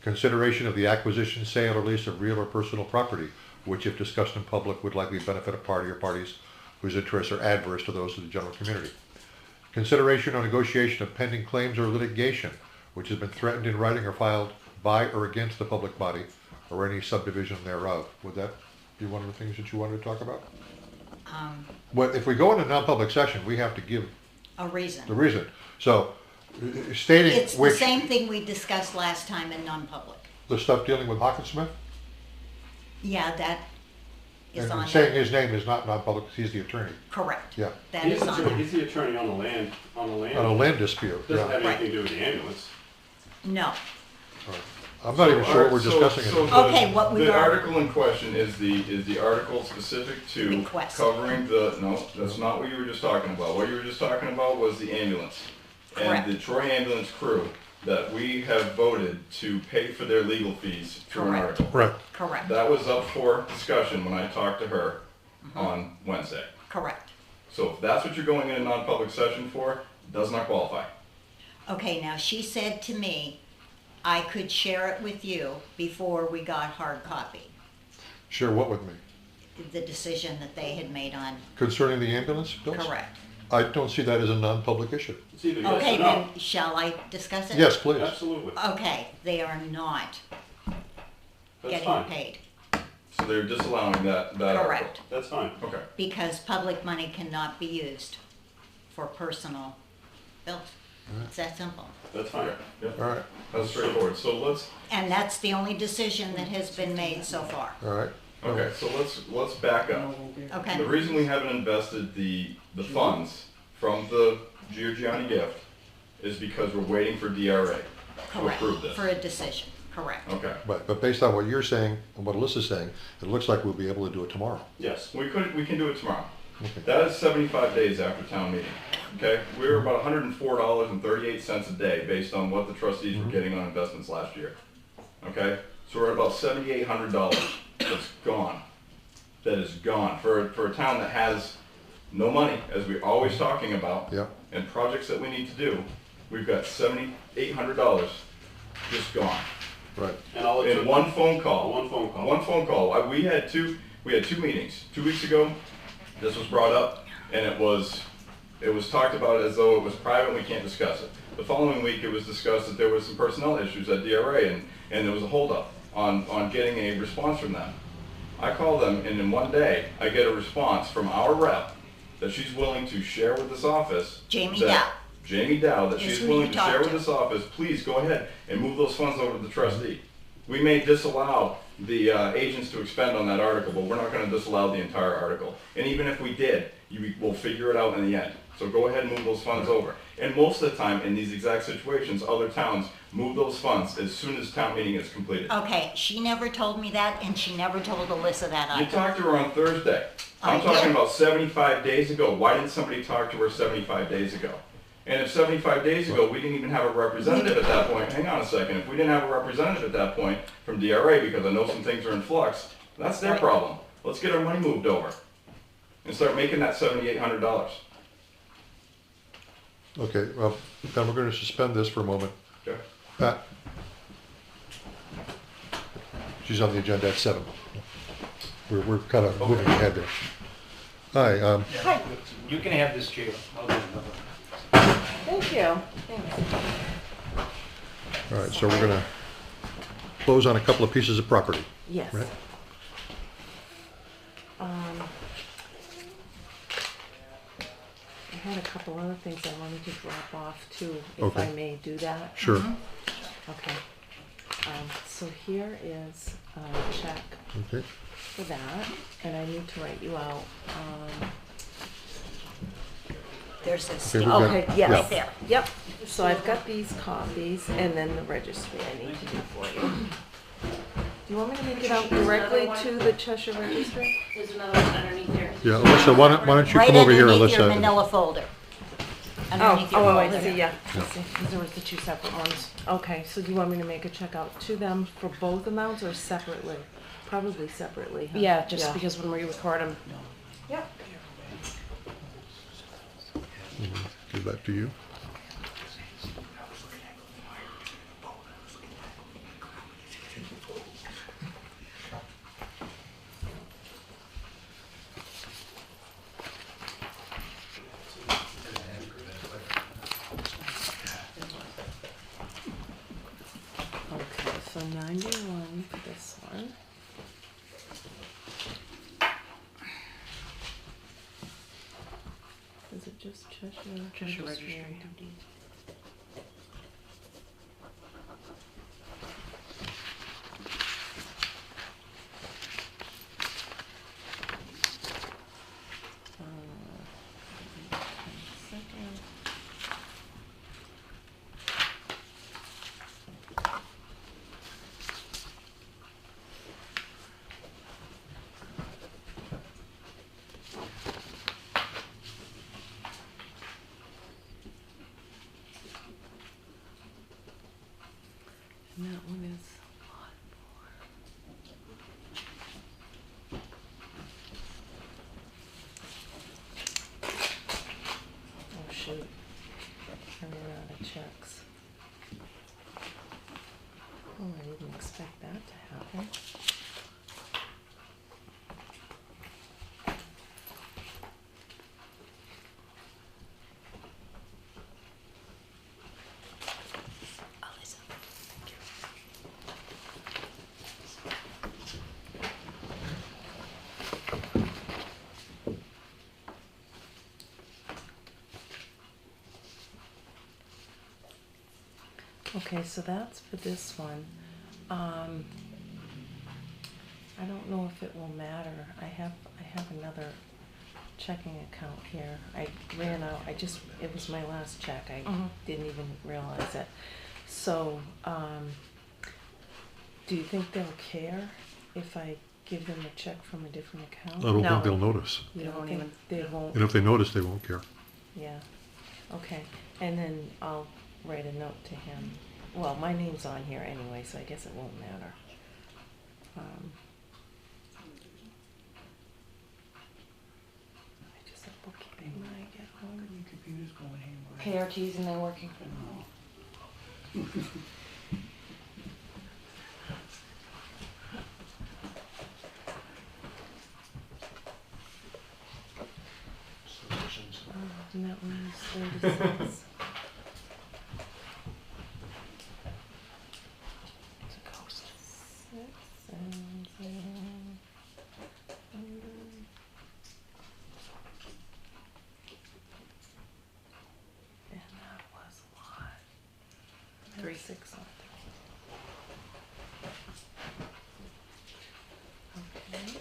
Speaker 1: Consideration of the acquisition, sale, or lease of real or personal property, which, if discussed in public, would likely benefit a party or parties whose interests are adverse to those of the general community. Consideration or negotiation of pending claims or litigation, which has been threatened in writing or filed by or against the public body or any subdivision thereof. Would that be one of the things that you wanted to talk about? Well, if we go into non-public session, we have to give
Speaker 2: a reason.
Speaker 1: the reason. So, stating
Speaker 2: It's the
Speaker 1: which,
Speaker 2: same thing we discussed last time in non-public.
Speaker 1: the stuff dealing with Hopkins Smith,
Speaker 2: Yeah, that is
Speaker 1: and
Speaker 2: on
Speaker 1: saying
Speaker 2: there.
Speaker 1: his name is not non-public, 'cause he's the attorney.
Speaker 2: Correct.
Speaker 1: Yeah.
Speaker 2: That is on there.
Speaker 11: He's the attorney on the land,
Speaker 1: On a land dispute,
Speaker 11: Doesn't
Speaker 1: yeah.
Speaker 11: have anything to do with the ambulance.
Speaker 2: No.
Speaker 1: I'm not even sure what we're
Speaker 6: So-
Speaker 1: discussing.
Speaker 6: so
Speaker 1: it.
Speaker 6: the-
Speaker 2: Okay, what we
Speaker 6: The
Speaker 2: are-
Speaker 6: article in question is the article specific to
Speaker 2: Request.
Speaker 6: covering no, that's not what you were just talking about. What you were just talking about was the ambulance.
Speaker 2: Correct.
Speaker 6: and the Troy ambulance crew that we have voted to pay for their legal fees through an
Speaker 2: Correct.
Speaker 6: article.
Speaker 1: Right.
Speaker 2: Correct.
Speaker 6: That was up for discussion when I talked to her on Wednesday.
Speaker 2: Correct.
Speaker 6: So if that's what you're going in a non-public session for, it does not qualify.
Speaker 2: Okay, now she said to me, I could share it with you before we got hard copy.
Speaker 1: Share what with me?
Speaker 2: The decision that they had made on,
Speaker 1: Concerning the ambulance bills?
Speaker 2: correct.
Speaker 1: I don't see that as a non-public issue.
Speaker 11: It's either yes
Speaker 2: Okay,
Speaker 11: or no.
Speaker 2: then shall I discuss it?
Speaker 1: Yes, please.
Speaker 11: Absolutely.
Speaker 2: Okay, they are not
Speaker 11: That's
Speaker 2: getting
Speaker 11: fine.
Speaker 2: paid,
Speaker 6: So they're disallowing that article.
Speaker 2: correct,
Speaker 11: That's fine.
Speaker 6: Okay.
Speaker 2: because public money cannot be used for personal bills. It's that simple.
Speaker 11: That's fine.
Speaker 6: Yeah,
Speaker 1: All right,
Speaker 6: that's straightforward. So let's,
Speaker 2: And that's the only decision that has been made so far,
Speaker 1: all right.
Speaker 6: okay, so let's back up.
Speaker 2: okay?
Speaker 6: The reason we haven't invested the funds from the Giorgiani gift is because we're waiting for DRA to
Speaker 2: Correct,
Speaker 6: approve this.
Speaker 2: for a decision, correct.
Speaker 6: Okay.
Speaker 1: But based on what you're saying and what Alyssa's saying, it looks like we'll be able to do it tomorrow.
Speaker 11: Yes.
Speaker 6: We can do it tomorrow.
Speaker 1: Okay.
Speaker 6: That is 75 days after town meeting. Okay, we were about $104.38 a day based on what the trustees were getting on investments last year. Okay, so we're at about $7,800 that's gone. That is gone for a town that has no money, as we're always talking about,
Speaker 1: Yeah.
Speaker 6: and projects that we need to do. We've got $7,800 just gone.
Speaker 1: Right.
Speaker 11: And all it
Speaker 6: In
Speaker 11: took.
Speaker 6: one phone call.
Speaker 11: One phone call.
Speaker 6: One phone call. We had two meetings. 2 weeks ago, this was brought up, and it was talked about as though it was private and we can't discuss it. The following week, it was discussed that there was some personnel issues at DRA, and there was a holdup on getting a response from them. I call them, and in one day, I get a response from our rep that she's willing to share with this office.
Speaker 2: Jamie
Speaker 6: that-
Speaker 2: Dow.
Speaker 6: Jamie Dow, that
Speaker 2: Is
Speaker 6: she's
Speaker 2: who
Speaker 6: willing
Speaker 2: you
Speaker 6: to
Speaker 2: talked
Speaker 6: share with
Speaker 2: to.
Speaker 6: this office, please go ahead and move those funds over to the trustee. We may disallow the agents to expend on that article, but we're not gonna disallow the entire article. And even if we did, we'll figure it out in the end. So go ahead and move those funds over. And most of the time, in these exact situations, other towns move those funds as soon as town meeting is completed.
Speaker 2: Okay, she never told me that, and she never told Alyssa that
Speaker 6: You
Speaker 2: either.
Speaker 6: talked to her on Thursday.
Speaker 2: I
Speaker 6: I'm talking
Speaker 2: did.
Speaker 6: about 75 days ago. Why didn't somebody talk to her 75 days ago? And if 75 days ago, we didn't even have a representative at that point, hang on a second, if we didn't have a representative at that point from DRA, because I know some things are in flux, that's their
Speaker 2: Right.
Speaker 6: problem. Let's get our money moved over and start making that $7,800.
Speaker 1: Okay, well, then we're going to suspend this for a moment.
Speaker 6: Okay?
Speaker 1: Pat? She's on the agenda at 7. We're kind of moving ahead there. Hi,
Speaker 4: Hi. You can have this chair. I'll do another.
Speaker 3: Thank you. Thanks.
Speaker 1: all right, so we're going to close on a couple of pieces of property,
Speaker 12: Yes.
Speaker 1: right?
Speaker 12: I had a couple other things I wanted to drop off too, if
Speaker 1: Okay.
Speaker 12: I may do that.
Speaker 1: Sure.
Speaker 12: Okay. So here is a check
Speaker 1: Okay.
Speaker 12: for that, and I need to write you out.
Speaker 2: There's a
Speaker 1: Okay,
Speaker 2: sticky
Speaker 1: we've got-
Speaker 12: Okay,
Speaker 2: right
Speaker 12: yes.
Speaker 2: there.
Speaker 12: Yep. So I've got these copies, and then the registry I need to do for you. Do you want me to make it out directly to the Cheshire Registry?
Speaker 3: There's another one underneath here.
Speaker 1: Yeah, Alyssa, why don't you
Speaker 2: Right
Speaker 1: come over here,
Speaker 2: underneath your
Speaker 1: Alyssa?
Speaker 2: manila folder.
Speaker 12: Oh,
Speaker 2: Underneath your
Speaker 12: oh, I
Speaker 2: folder.
Speaker 12: see, yeah, I see, 'cause there was the two separate ones. Okay, so do you want me to make a check out to them for both amounts or separately? Probably separately, huh?
Speaker 3: Yeah, just because when we record them.
Speaker 12: Yep.
Speaker 1: Give that to you.
Speaker 12: Okay, so 91 for this one. Is it just Cheshire?
Speaker 3: Cheshire Registry.
Speaker 12: Second. And that one is lot 4. Oh shoot, I ran out of checks. Oh, I didn't expect that to happen.
Speaker 2: Alissa.
Speaker 12: Okay, so that's for this one. I don't know if it will matter. I have another checking account here. I ran out. It was my last check. I didn't even realize it. So, do you think they'll care if I give them a check from a different account?
Speaker 1: I don't
Speaker 2: No.
Speaker 1: think they'll notice.
Speaker 12: You don't
Speaker 2: won't
Speaker 12: think
Speaker 2: even.
Speaker 12: they won't?
Speaker 1: And if they notice, they won't care.
Speaker 12: Yeah. Okay. And then I'll write a note to him. Well, my name's on here anyway, so I guess it won't matter. I just have bookkeeping when I get home.
Speaker 4: Your computer's going haywire.
Speaker 3: KRT's and they're working.
Speaker 12: And that one is 36. It's a coast. 6 and 0. And that was what? 36 something. Okay.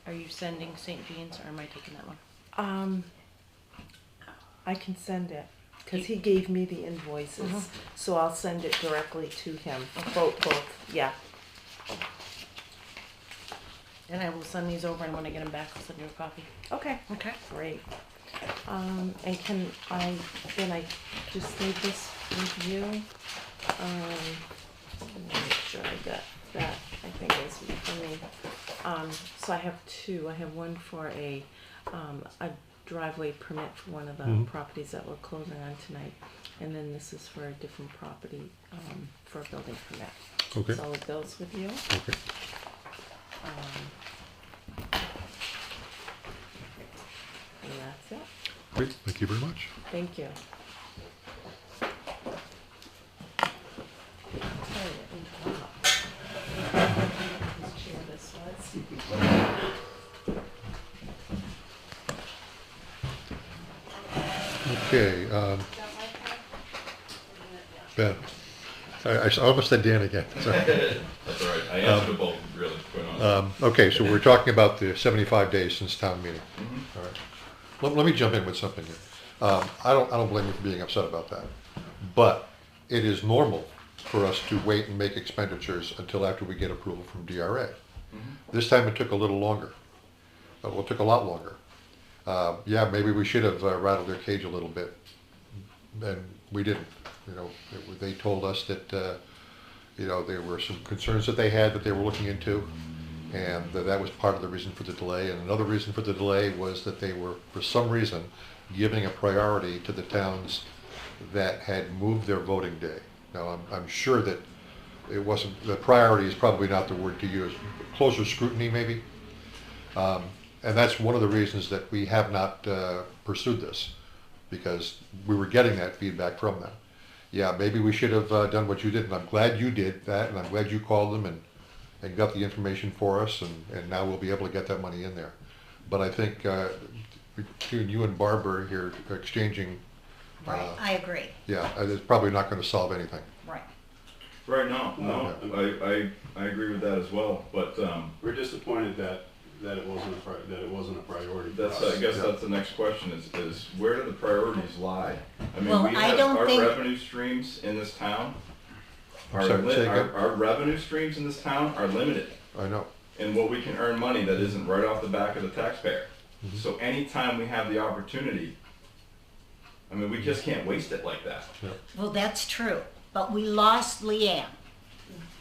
Speaker 3: Are you sending St. Jean's or am I taking that one?
Speaker 12: I can send it, because he gave me the invoices, so I'll send it directly to him. Both, yeah.
Speaker 3: And I will send these over and when I get them back, I'll send you a copy.
Speaker 12: Okay.
Speaker 3: Okay.
Speaker 12: Great. And can I just leave this with you? Let me make sure I got that. I think it's for me. So I have two. I have one for a driveway permit for one of the properties that we're closing on tonight. And then this is for a different property, for a building permit.
Speaker 1: Okay.
Speaker 12: So I'll leave those with you.
Speaker 1: Okay.
Speaker 12: And that's it.
Speaker 1: Great. Thank you very much.
Speaker 12: Thank you. I'll tell you in whose chair this was.
Speaker 1: Okay. Ben. I almost said Dan again. Sorry.
Speaker 6: That's all right. I answered both, really, quite honestly.
Speaker 1: Okay, so we're talking about the 75 days since town meeting. All right. Let me jump in with something here. I don't blame you for being upset about that, but it is normal for us to wait and make expenditures until after we get approval from DRA. This time it took a little longer. Well, it took a lot longer. Yeah, maybe we should have rattled their cage a little bit, and we didn't. You know, they told us that you know, there were some concerns that they had that they were looking into, and that was part of the reason for the delay. And another reason for the delay was that they were, for some reason, giving a priority to the towns that had moved their voting day. Now, I'm sure that it wasn't, the priority is probably not the word to use, closer scrutiny maybe. And that's one of the reasons that we have not pursued this, because we were getting that feedback from them. Yeah, maybe we should have done what you did, and I'm glad you did that, and I'm glad you called them and got the information for us, and now we'll be able to get that money in there. But I think between you and Barbara here exchanging...
Speaker 2: Right, I agree.
Speaker 1: Yeah, it's probably not going to solve anything.
Speaker 2: Right.
Speaker 6: Right, no, I agree with that as well, but
Speaker 11: We're disappointed that it wasn't a priority for
Speaker 6: that's,
Speaker 11: us.
Speaker 6: I guess that's the next question is where do the priorities lie? I mean,
Speaker 2: Well,
Speaker 6: we
Speaker 2: I
Speaker 6: have
Speaker 2: don't
Speaker 6: our
Speaker 2: think-
Speaker 6: revenue streams in this town
Speaker 1: Say again?
Speaker 6: our revenue streams in this town are limited
Speaker 1: I know.
Speaker 6: in what we can earn money that isn't right off the back of the taxpayer.
Speaker 1: Mm-hmm.
Speaker 6: So anytime we have the opportunity, I mean, we just can't waste it like that.
Speaker 2: Well, that's true, but we lost Leanne.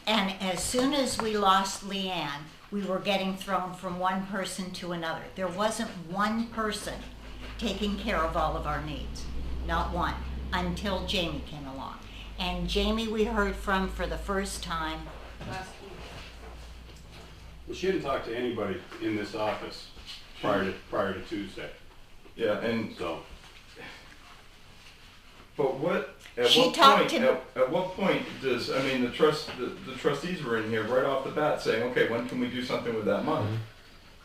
Speaker 2: And as soon as we lost Leanne, we were getting thrown from one person to another. There wasn't one person taking care of all of our needs, not one, until Jamie came along. And Jamie we heard from for the first time.
Speaker 3: Last week.
Speaker 11: Well, she didn't talk to anybody in this office prior to Tuesday,
Speaker 6: Yeah, and
Speaker 11: so.
Speaker 6: but what at
Speaker 2: She
Speaker 6: what
Speaker 2: talked
Speaker 6: point
Speaker 2: to-
Speaker 6: at what point does I mean the trustees were in here right off the bat saying, okay, when can we do something with that money?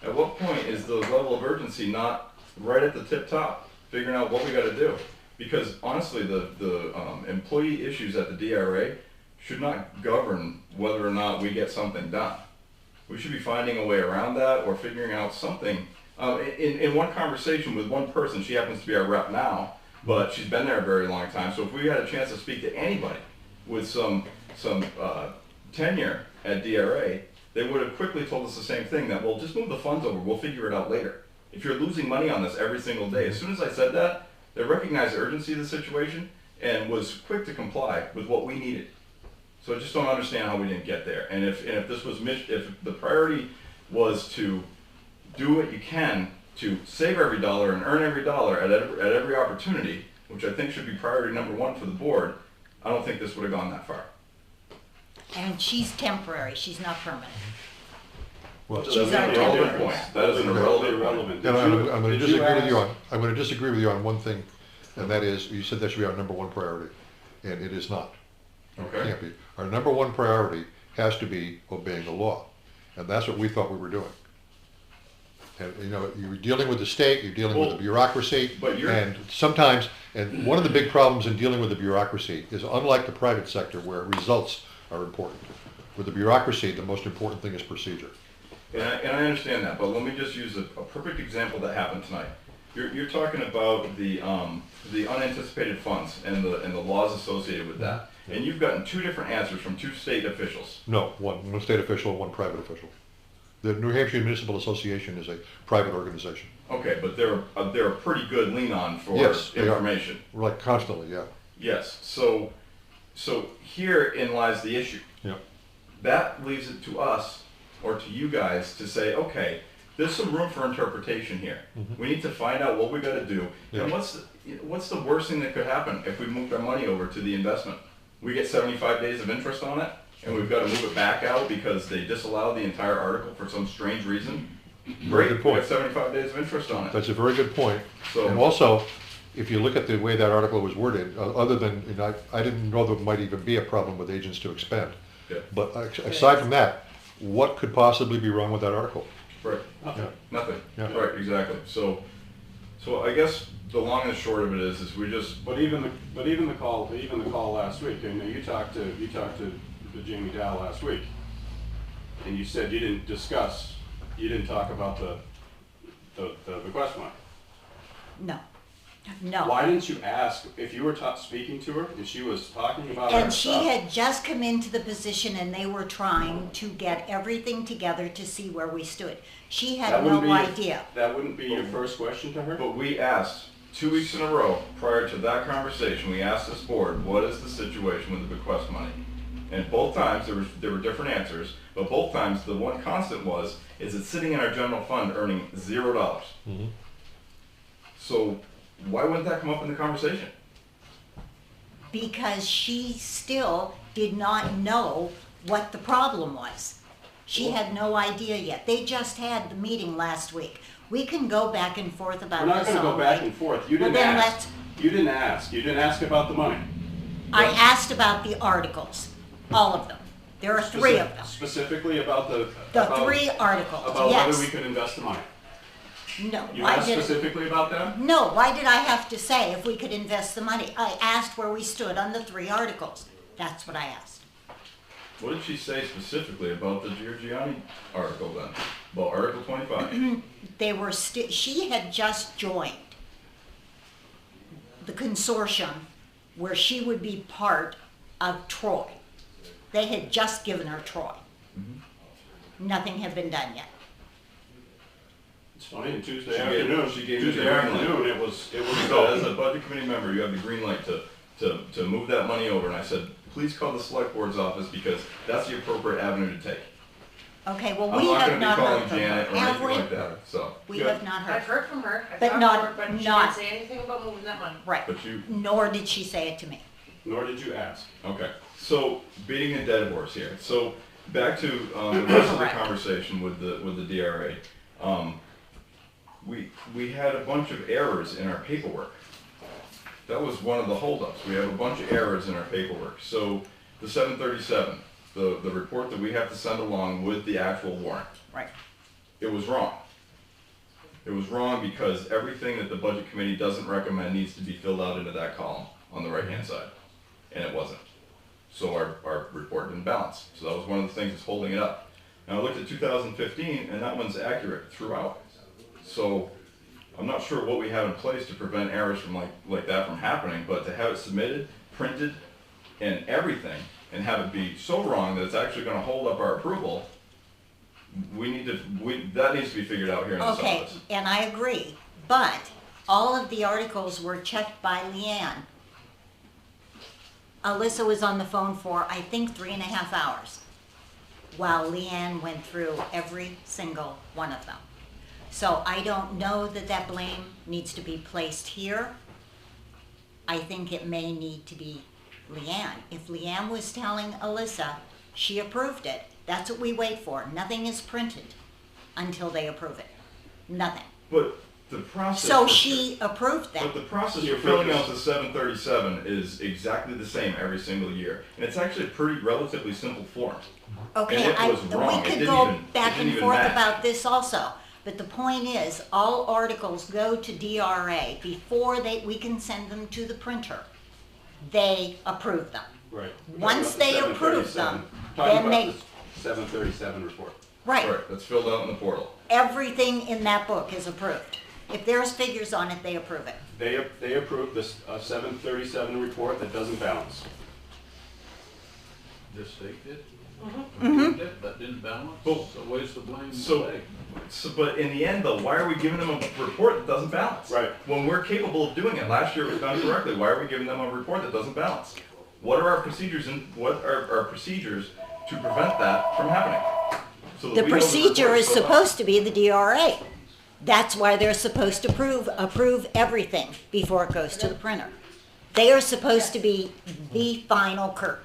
Speaker 6: At what point is the level of urgency not right at the tip top, figuring out what we got to do? Because honestly, the employee issues at the DRA should not govern whether or not we get something done. We should be finding a way around that or figuring out something. In one conversation with one person, she happens to be our rep now, but she's been there a very long time. So if we had a chance to speak to anybody with some tenure at DRA, they would have quickly told us the same thing, that we'll just move the funds over, we'll figure it out later. If you're losing money on this every single day, as soon as I said that, they recognized the urgency of the situation and was quick to comply with what we needed. So I just don't understand how we didn't get there. And if this was if the priority was to do what you can to save every dollar and earn every dollar at every opportunity, which I think should be priority number one for the board, I don't think this would have gone that far.
Speaker 2: And she's temporary, she's not permanent.
Speaker 1: Well,
Speaker 6: That's an irrelevant point. That is an irrelevant point.
Speaker 1: and I'm going to
Speaker 11: Did you
Speaker 1: disagree with you
Speaker 11: ask-
Speaker 1: on. I'm going to disagree with you on one thing, and that is you said that should be our number one priority, and it is not. It
Speaker 6: Okay.
Speaker 1: can't be. Our number one priority has to be obeying the law, and that's what we thought we were doing. And you know, you're dealing with the state, you're dealing with the bureaucracy,
Speaker 6: but you're-
Speaker 1: and sometimes, and one of the big problems in dealing with the bureaucracy is, unlike the private sector where results are important, with the bureaucracy, the most important thing is procedure.
Speaker 6: And I understand that, but let me just use a perfect example that happened tonight. You're talking about the unanticipated funds and the laws associated with that, and you've gotten two different answers from two state officials.
Speaker 1: No, one state official and one private official. The New Hampshire Municipal Association is a private organization.
Speaker 6: Okay, but they're a pretty good lean on for
Speaker 1: Yes, they are.
Speaker 6: information.
Speaker 1: Like constantly, yeah.
Speaker 6: Yes. So herein lies the issue.
Speaker 1: Yeah.
Speaker 6: That leaves it to us or to you guys to say, okay, there's some room for interpretation here.
Speaker 1: Mhm.
Speaker 6: We need to find out what we got to do.
Speaker 1: Yeah.
Speaker 6: And what's the worst thing that could happen if we moved our money over to the investment? We get 75 days of interest on it, and we've got to move it back out because they disallowed the entire article for some strange reason. Great,
Speaker 1: good
Speaker 6: we
Speaker 1: point.
Speaker 6: have 75 days of interest on it.
Speaker 1: That's a very good point.
Speaker 6: So-
Speaker 1: And also, if you look at the way that article was worded, other than, you know, I didn't know there might even be a problem with agents to expend.
Speaker 6: Yeah.
Speaker 1: But aside from that, what could possibly be wrong with that article?
Speaker 6: Right.
Speaker 1: Yeah.
Speaker 6: Nothing.
Speaker 1: Yeah.
Speaker 6: Right, exactly. So I guess the long and the short of it is we just,
Speaker 11: But even the call last week, and you talked to Jamie Dow last week, and you said you didn't talk about the request money.
Speaker 2: No.
Speaker 11: Why didn't you ask if you were speaking to her and she was talking about her
Speaker 2: And she
Speaker 11: stuff?
Speaker 2: had just come into the position and they were trying to get everything together to see where we stood. She
Speaker 11: That
Speaker 2: had
Speaker 11: wouldn't
Speaker 2: no
Speaker 11: be-
Speaker 2: idea.
Speaker 11: That wouldn't be your first question to her?
Speaker 6: but we asked 2 weeks in a row prior to that conversation, we asked this board, what is the situation with the bequest money? And both times there were different answers, but both times the one constant was, is it sitting in our general fund earning $0?
Speaker 1: Mhm.
Speaker 6: So why wouldn't that come up in the conversation?
Speaker 2: Because she still did not know what the problem was. She had no idea yet. They just had the meeting last week. We can go back and forth
Speaker 11: We're
Speaker 2: about
Speaker 11: not
Speaker 2: this
Speaker 11: gonna go
Speaker 2: all
Speaker 11: back
Speaker 2: night.
Speaker 11: and forth. You
Speaker 2: Well,
Speaker 11: didn't
Speaker 2: then
Speaker 11: ask. You didn't ask. You didn't ask about the money.
Speaker 2: I asked about the articles, all of them. There are 3 of them.
Speaker 11: Specifically about
Speaker 2: The
Speaker 11: about-
Speaker 2: 3 articles,
Speaker 11: About whether we
Speaker 2: yes.
Speaker 11: could invest the money.
Speaker 2: No,
Speaker 11: You
Speaker 2: why
Speaker 11: asked
Speaker 2: did
Speaker 11: specifically about that?
Speaker 2: No, why did I have to say if we could invest the money? I asked where we stood on the 3 articles. That's what I asked.
Speaker 6: What did she say specifically about the Giorgiani article then? About Article 25?
Speaker 2: They were she had just joined the consortium where she would be part of Troy. They had just given her Troy.
Speaker 6: Mm-hmm.
Speaker 2: Nothing had been done yet.
Speaker 11: It's funny, and
Speaker 6: She
Speaker 11: Tuesday
Speaker 6: gave
Speaker 11: afternoon,
Speaker 6: me the
Speaker 11: Tuesday
Speaker 6: green light.
Speaker 11: afternoon, it was
Speaker 6: So as a budget committee member, you have the green light to move that money over, and I said, please call the select board's office because that's the appropriate avenue to take.
Speaker 2: Okay, well,
Speaker 6: I'm
Speaker 2: we
Speaker 6: not
Speaker 2: have
Speaker 6: gonna be
Speaker 2: not heard
Speaker 6: calling
Speaker 2: from
Speaker 6: Janet
Speaker 2: her,
Speaker 6: or
Speaker 2: have
Speaker 6: anything
Speaker 2: we?
Speaker 6: like that, so.
Speaker 2: We
Speaker 11: Yeah.
Speaker 2: have not
Speaker 3: I've
Speaker 2: heard.
Speaker 3: heard from her. I've
Speaker 2: But
Speaker 3: talked
Speaker 2: not-
Speaker 3: to her, but she
Speaker 2: not-
Speaker 3: didn't say anything about moving that money.
Speaker 2: Right,
Speaker 6: But you,
Speaker 2: nor did she say it to me.
Speaker 11: nor did you ask.
Speaker 6: okay, so beating a dead horse here. So back to the rest of the
Speaker 2: Correct.
Speaker 6: conversation with the DRA. We had a bunch of errors in our paperwork. That was one of the holdups. We have a bunch of errors in our paperwork. So the 737, the report that we have to send along with the actual warrant,
Speaker 2: Right.
Speaker 6: it was wrong. It was wrong because everything that the budget committee doesn't recommend needs to be filled out into that column on the right-hand side, and it wasn't. So our report didn't balance. So that was one of the things that's holding it up. Now I looked at 2015, and that one's accurate throughout. So I'm not sure what we have in place to prevent errors from like that from happening, but to have it submitted, printed, and everything, and have it be so wrong that it's actually going to hold up our approval, that needs to be figured out here in this
Speaker 2: Okay,
Speaker 6: office.
Speaker 2: and I agree, but all of the articles were checked by Leanne. Alissa was on the phone for, I think, 3.5 hours, while Leanne went through every single one of them. So I don't know that that blame needs to be placed here. I think it may need to be Leanne. If Leanne was telling Alissa she approved it, that's what we wait for. Nothing is printed until they approve it. Nothing.
Speaker 6: But the process.
Speaker 2: So
Speaker 6: for-
Speaker 2: she approved
Speaker 6: But
Speaker 2: that.
Speaker 6: the process
Speaker 11: Your
Speaker 6: for filling
Speaker 11: purpose-
Speaker 6: out the 737 is exactly the same every single year. And it's actually a pretty relatively simple form.
Speaker 2: Okay,
Speaker 6: and it was wrong.
Speaker 2: we
Speaker 6: It
Speaker 2: could
Speaker 6: didn't
Speaker 2: go
Speaker 6: even- it
Speaker 2: back
Speaker 6: didn't
Speaker 2: and
Speaker 6: even
Speaker 2: forth
Speaker 6: match.
Speaker 2: about this also. But the point is, all articles go to DRA before we can send them to the printer. They approve them.
Speaker 11: Right.
Speaker 2: Once they approve them,
Speaker 11: Talking
Speaker 2: then
Speaker 11: about
Speaker 2: they,
Speaker 11: the 737 report.
Speaker 2: right,
Speaker 6: Right, that's filled out in the portal.
Speaker 2: everything in that book is approved. If there's figures on it, they approve it.
Speaker 11: They approved this 737 report that doesn't balance.
Speaker 10: The state did?
Speaker 2: Mhm.
Speaker 10: That didn't balance?
Speaker 6: Well,
Speaker 10: So where's the blame?
Speaker 6: so- but in the end though, why are we giving them a report that doesn't balance?
Speaker 11: Right.
Speaker 6: When we're capable of doing it, last year it was done correctly, why are we giving them a report that doesn't balance? What are our procedures and what are our procedures to prevent that from happening? So that
Speaker 2: The
Speaker 6: we know
Speaker 2: procedure
Speaker 6: report
Speaker 2: is
Speaker 6: filled out.
Speaker 2: supposed to be the DRA. That's why they're supposed to approve everything before it goes to the printer. They are supposed to be the final curtain.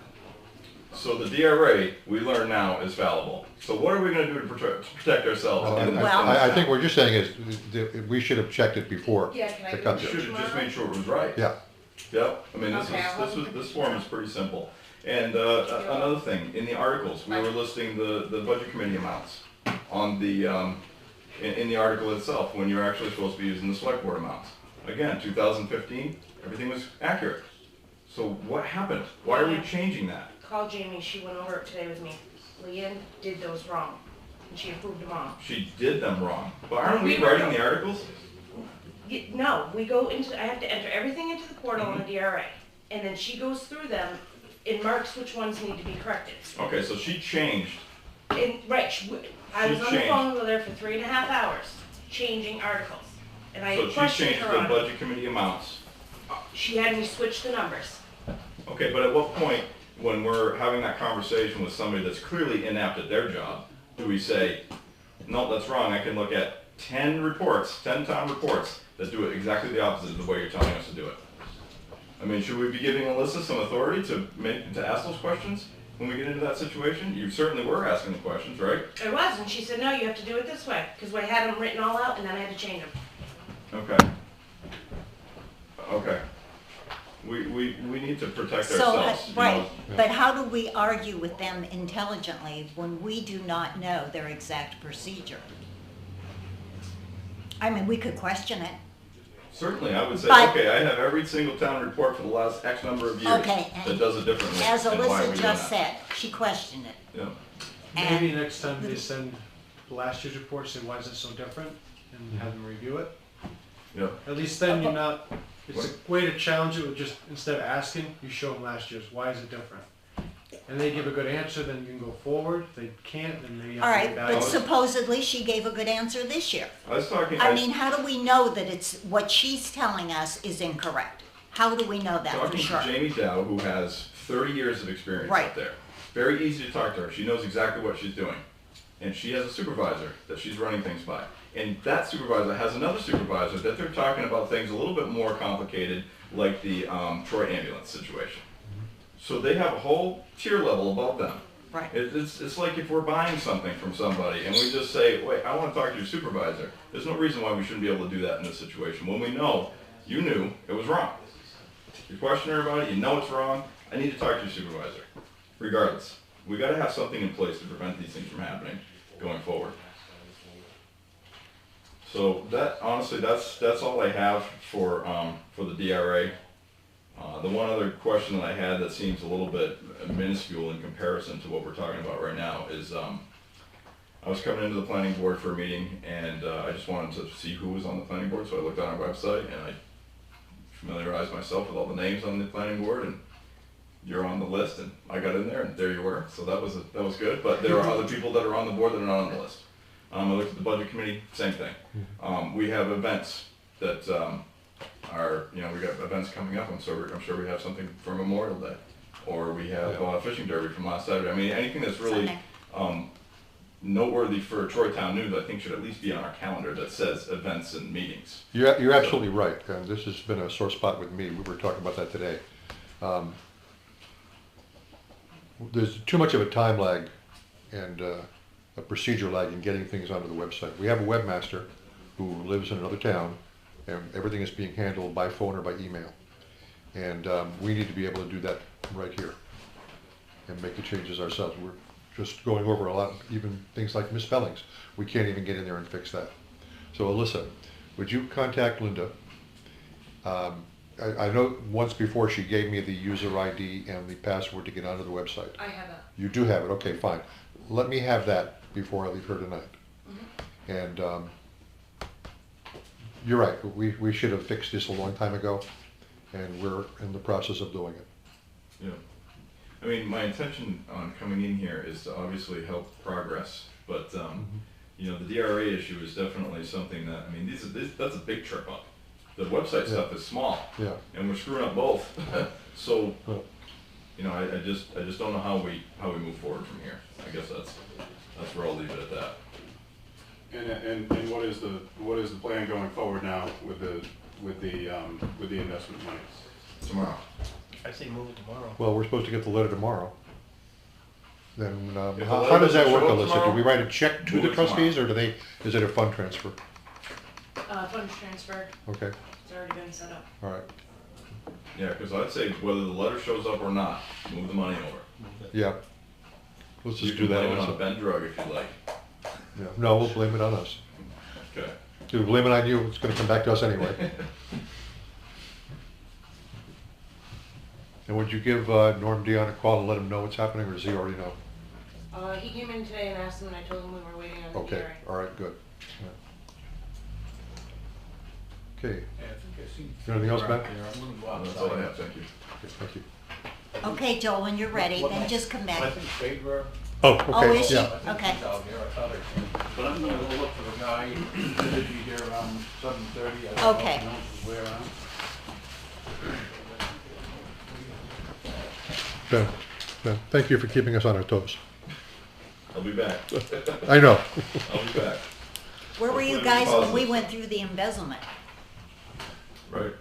Speaker 6: So the DRA, we learn now, is fallible. So what are we gonna do to protect ourselves?
Speaker 2: Well-
Speaker 1: I think what you're saying is that we should have checked it before.
Speaker 3: Yeah, can I
Speaker 1: to
Speaker 3: go
Speaker 1: cut
Speaker 6: We
Speaker 3: to-
Speaker 1: this.
Speaker 6: should have just made sure it was right.
Speaker 1: Yeah,
Speaker 6: Yep, I mean,
Speaker 3: Okay, I wasn't
Speaker 6: this form is pretty simple. And another thing, in the articles, we were listing the budget committee amounts on the, in the article itself, when you're actually supposed to be using the select board amounts. Again, 2015, everything was accurate. So what happened? Why are we changing that?
Speaker 3: Call Jamie, she went over it today with me. Leanne did those wrong, and she approved them all.
Speaker 6: She did them wrong. But aren't we
Speaker 3: We were-
Speaker 6: writing the articles?
Speaker 3: No, we go into, I have to enter everything into the portal on the DRA, and then she goes through them and marks which ones need to be corrected.
Speaker 6: Okay, so she changed.
Speaker 3: And, right, I was
Speaker 6: She
Speaker 3: on the
Speaker 6: changed.
Speaker 3: phone with her for 3.5 hours, changing articles. And I
Speaker 6: So she
Speaker 3: questioned
Speaker 6: changed
Speaker 3: her
Speaker 6: the
Speaker 3: on it.
Speaker 6: budget committee amounts.
Speaker 3: She had me switch the numbers.
Speaker 6: Okay, but at what point, when we're having that conversation with somebody that's clearly inept at their job, do we say, no, that's wrong, I can look at 10 reports, 10 town reports that do it exactly the opposite of the way you're telling us to do it? I mean, should we be giving Alissa some authority to ask those questions when we get into that situation? You certainly were asking the questions, right?
Speaker 3: I was, and she said, no, you have to do it this way, because I had them written all out, and then I had to change them.
Speaker 6: Okay. Okay. We need to protect
Speaker 2: So,
Speaker 6: ourselves. you
Speaker 2: right,
Speaker 6: know.
Speaker 2: but how do we argue with them intelligently when we do not know their exact procedure? I mean, we could question it.
Speaker 6: Certainly, I would say,
Speaker 2: But-
Speaker 6: okay, I have every single town report for the last X number of years
Speaker 2: Okay, and
Speaker 6: that does it differently.
Speaker 2: As
Speaker 6: and why are we
Speaker 2: Alissa
Speaker 6: doing
Speaker 2: just
Speaker 6: that?
Speaker 2: said, she questioned it.
Speaker 6: Yeah.
Speaker 8: Maybe
Speaker 2: And
Speaker 8: next time they send last year's report, say why is it so different, and have them review it.
Speaker 6: Yeah.
Speaker 8: At least then you're not, it's a way to challenge it with just, instead of asking, you show them last year's, why is it different? and they give a good answer, then you can go forward. If they can't, then maybe you
Speaker 2: All
Speaker 8: have to
Speaker 2: right,
Speaker 8: evaluate.
Speaker 2: but supposedly she gave a good answer this year.
Speaker 6: I was talking.
Speaker 2: I mean, how do we know that it's, what she's telling us is incorrect? How do we know that for
Speaker 6: Talking
Speaker 2: sure?
Speaker 6: to Jamie Dow, who has 30 years of experience
Speaker 2: Right.
Speaker 6: up there. Very easy to talk to her. She knows exactly what she's doing. And she has a supervisor that she's running things by. And that supervisor has another supervisor that they're talking about things a little bit more complicated, like the Troy ambulance situation. So they have a whole tier level above them.
Speaker 2: Right.
Speaker 6: It's like if we're buying something from somebody and we just say, wait, I want to talk to your supervisor. There's no reason why we shouldn't be able to do that in this situation. When we know you knew it was wrong. You're questioning everybody, you know it's wrong, I need to talk to your supervisor. Regardless, we got to have something in place to prevent these things from happening going forward. So that, honestly, that's all I have for the DRA. The one other question that I had that seems a little bit minuscule in comparison to what we're talking about right now is I was coming into the planning board for a meeting, and I just wanted to see who was on the planning board, so I looked on our website and I familiarized myself with all the names on the planning board, and you're on the list, and I got in there and there you were, so that was good. But there are other people that are on the board that are not on the list. I looked at the budget committee, same thing. We have events that are, we got events coming up, I'm sure we have something for Memorial Day, or we have fishing derby from last Saturday. I mean, anything that's really noteworthy for Troy Town News, I think should at least be on our calendar that says events and meetings.
Speaker 1: You're absolutely right, and this has been a sore spot with me. We were talking about that today. There's too much of a time lag and a procedure lag in getting things onto the website. We have a webmaster who lives in another town, and everything is being handled by phone or by email. And we need to be able to do that right here and make the changes ourselves. We're just going over a lot, even things like misspellings. We can't even get in there and fix that. So Alissa, would you contact Linda? I know once before she gave me the user ID and the password to get onto the website.
Speaker 3: I have that.
Speaker 1: You do have it, okay, fine. Let me have that before I leave her tonight. And you're right, we should have fixed this a long time ago, and we're in the process of doing it.
Speaker 6: Yeah. I mean, my intention on coming in here is to obviously help progress, but the DRA issue is definitely something that, I mean, that's a big trip up. The website stuff is small, and we're screwing up both. So, I just don't know how we move forward from here. I guess that's where I'll leave it at that.
Speaker 11: And what is the plan going forward now with the investment money?
Speaker 6: Tomorrow.
Speaker 4: I say move it tomorrow.
Speaker 1: Well, we're supposed to get the letter tomorrow. Then
Speaker 6: the
Speaker 1: how
Speaker 6: letter
Speaker 1: does that
Speaker 6: doesn't
Speaker 1: work,
Speaker 6: show up
Speaker 1: Alissa? Do
Speaker 6: tomorrow,
Speaker 1: we write a check to
Speaker 6: move
Speaker 1: the
Speaker 6: it
Speaker 1: trustees, or is it a fund transfer?
Speaker 3: Funds transfer,
Speaker 1: Okay,
Speaker 3: it's already been set up.
Speaker 1: all right.
Speaker 6: Yeah, because I'd say whether the letter shows up or not, move the money over.
Speaker 1: Yeah. Let's
Speaker 6: You
Speaker 1: just
Speaker 6: can
Speaker 1: do that,
Speaker 6: blame it on
Speaker 1: Alissa.
Speaker 6: Ben Drugg if you like.
Speaker 1: Yeah. No, we'll blame it on us.
Speaker 6: Okay.
Speaker 1: If we blame it on you, it's gonna come back to us anyway. And would you give Norm Dion a call and let him know what's happening, or does he already know?
Speaker 3: He came in today and asked him, and I told him we were waiting on the
Speaker 1: Okay,
Speaker 3: DRA.
Speaker 1: all right, good. Okay,
Speaker 10: Yeah, I think I seen.
Speaker 1: Anything else, Ben?
Speaker 10: I'm gonna go
Speaker 6: That's all I
Speaker 10: outside.
Speaker 6: have, thank you.
Speaker 1: okay, thank you.
Speaker 2: Okay, Joel, when you're ready,
Speaker 10: What-
Speaker 2: then just come
Speaker 10: I
Speaker 2: back.
Speaker 10: think Fedra.
Speaker 1: Oh,
Speaker 2: Oh,
Speaker 1: okay,
Speaker 2: is she?
Speaker 1: yeah.
Speaker 10: I think
Speaker 2: Okay.
Speaker 10: he's out here, I thought I seen him. But I'm gonna go look for the guy, he said he'd be here around 7:30. I don't know if
Speaker 2: Okay.
Speaker 10: he knows where I'm.
Speaker 1: Ben, thank you for keeping us on our toes.
Speaker 6: I'll be back.
Speaker 1: I know.
Speaker 6: I'll be back.
Speaker 2: Where were you guys when we went through the embezzlement?
Speaker 6: Right.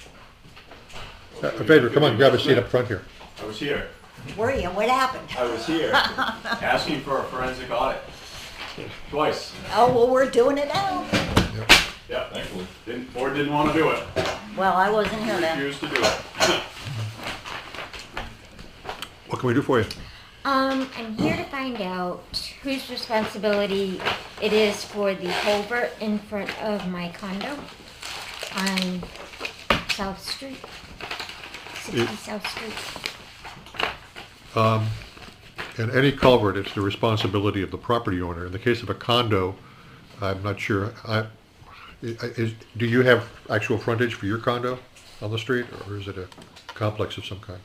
Speaker 1: Phaedra, come on, grab a seat up front here.
Speaker 11: I was here.
Speaker 2: Were you? What happened?
Speaker 11: I was here asking for a forensic audit. Twice.
Speaker 2: Oh, well, we're doing it now.
Speaker 11: Yeah, thankfully. Didn't want to do it.
Speaker 2: Well, I wasn't here then.
Speaker 11: Refused to do it.
Speaker 1: What can we do for you?
Speaker 13: I'm here to find out whose responsibility it is for the culvert in front of my condo on South Street, 60 South Street.
Speaker 1: In any culvert, it's the responsibility of the property owner. In the case of a condo, I'm not sure. Do you have actual frontage for your condo on the street, or is it a complex of some kind?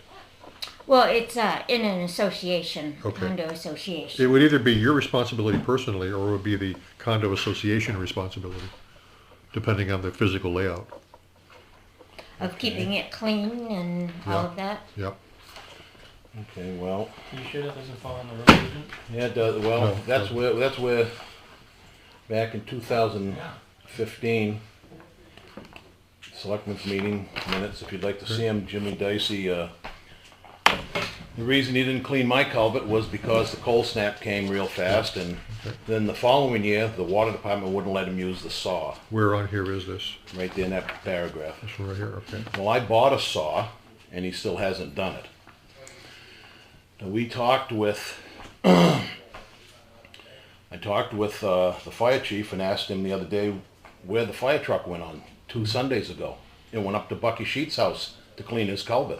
Speaker 13: Well, it's in an association,
Speaker 1: Okay.
Speaker 13: condo
Speaker 1: It
Speaker 13: association.
Speaker 1: would either be your responsibility personally, or it would be the condo association responsibility, depending on the physical layout.
Speaker 13: Of keeping it clean and all
Speaker 1: Yeah.
Speaker 13: of that.
Speaker 1: Yep.
Speaker 10: Okay, well,
Speaker 4: You sure that doesn't fall on the road agent?
Speaker 10: yeah, it does, well,
Speaker 1: No,
Speaker 10: that's where, back in 2015, Selectmen's meeting minutes, if you'd like to see them, Jimmy Dicey, the reason he didn't clean my culvert was because the cold snap came real fast, and then the following year, the water department wouldn't let him use the saw,
Speaker 1: Where on here is this?
Speaker 10: right there in that paragraph.
Speaker 1: This one right here, okay.
Speaker 10: Well, I bought a saw, and he still hasn't done it. Now, we talked with, I talked with the fire chief and asked him the other day where the fire truck went on 2 Sundays ago. It went up to Bucky Sheets' house to clean his culvert.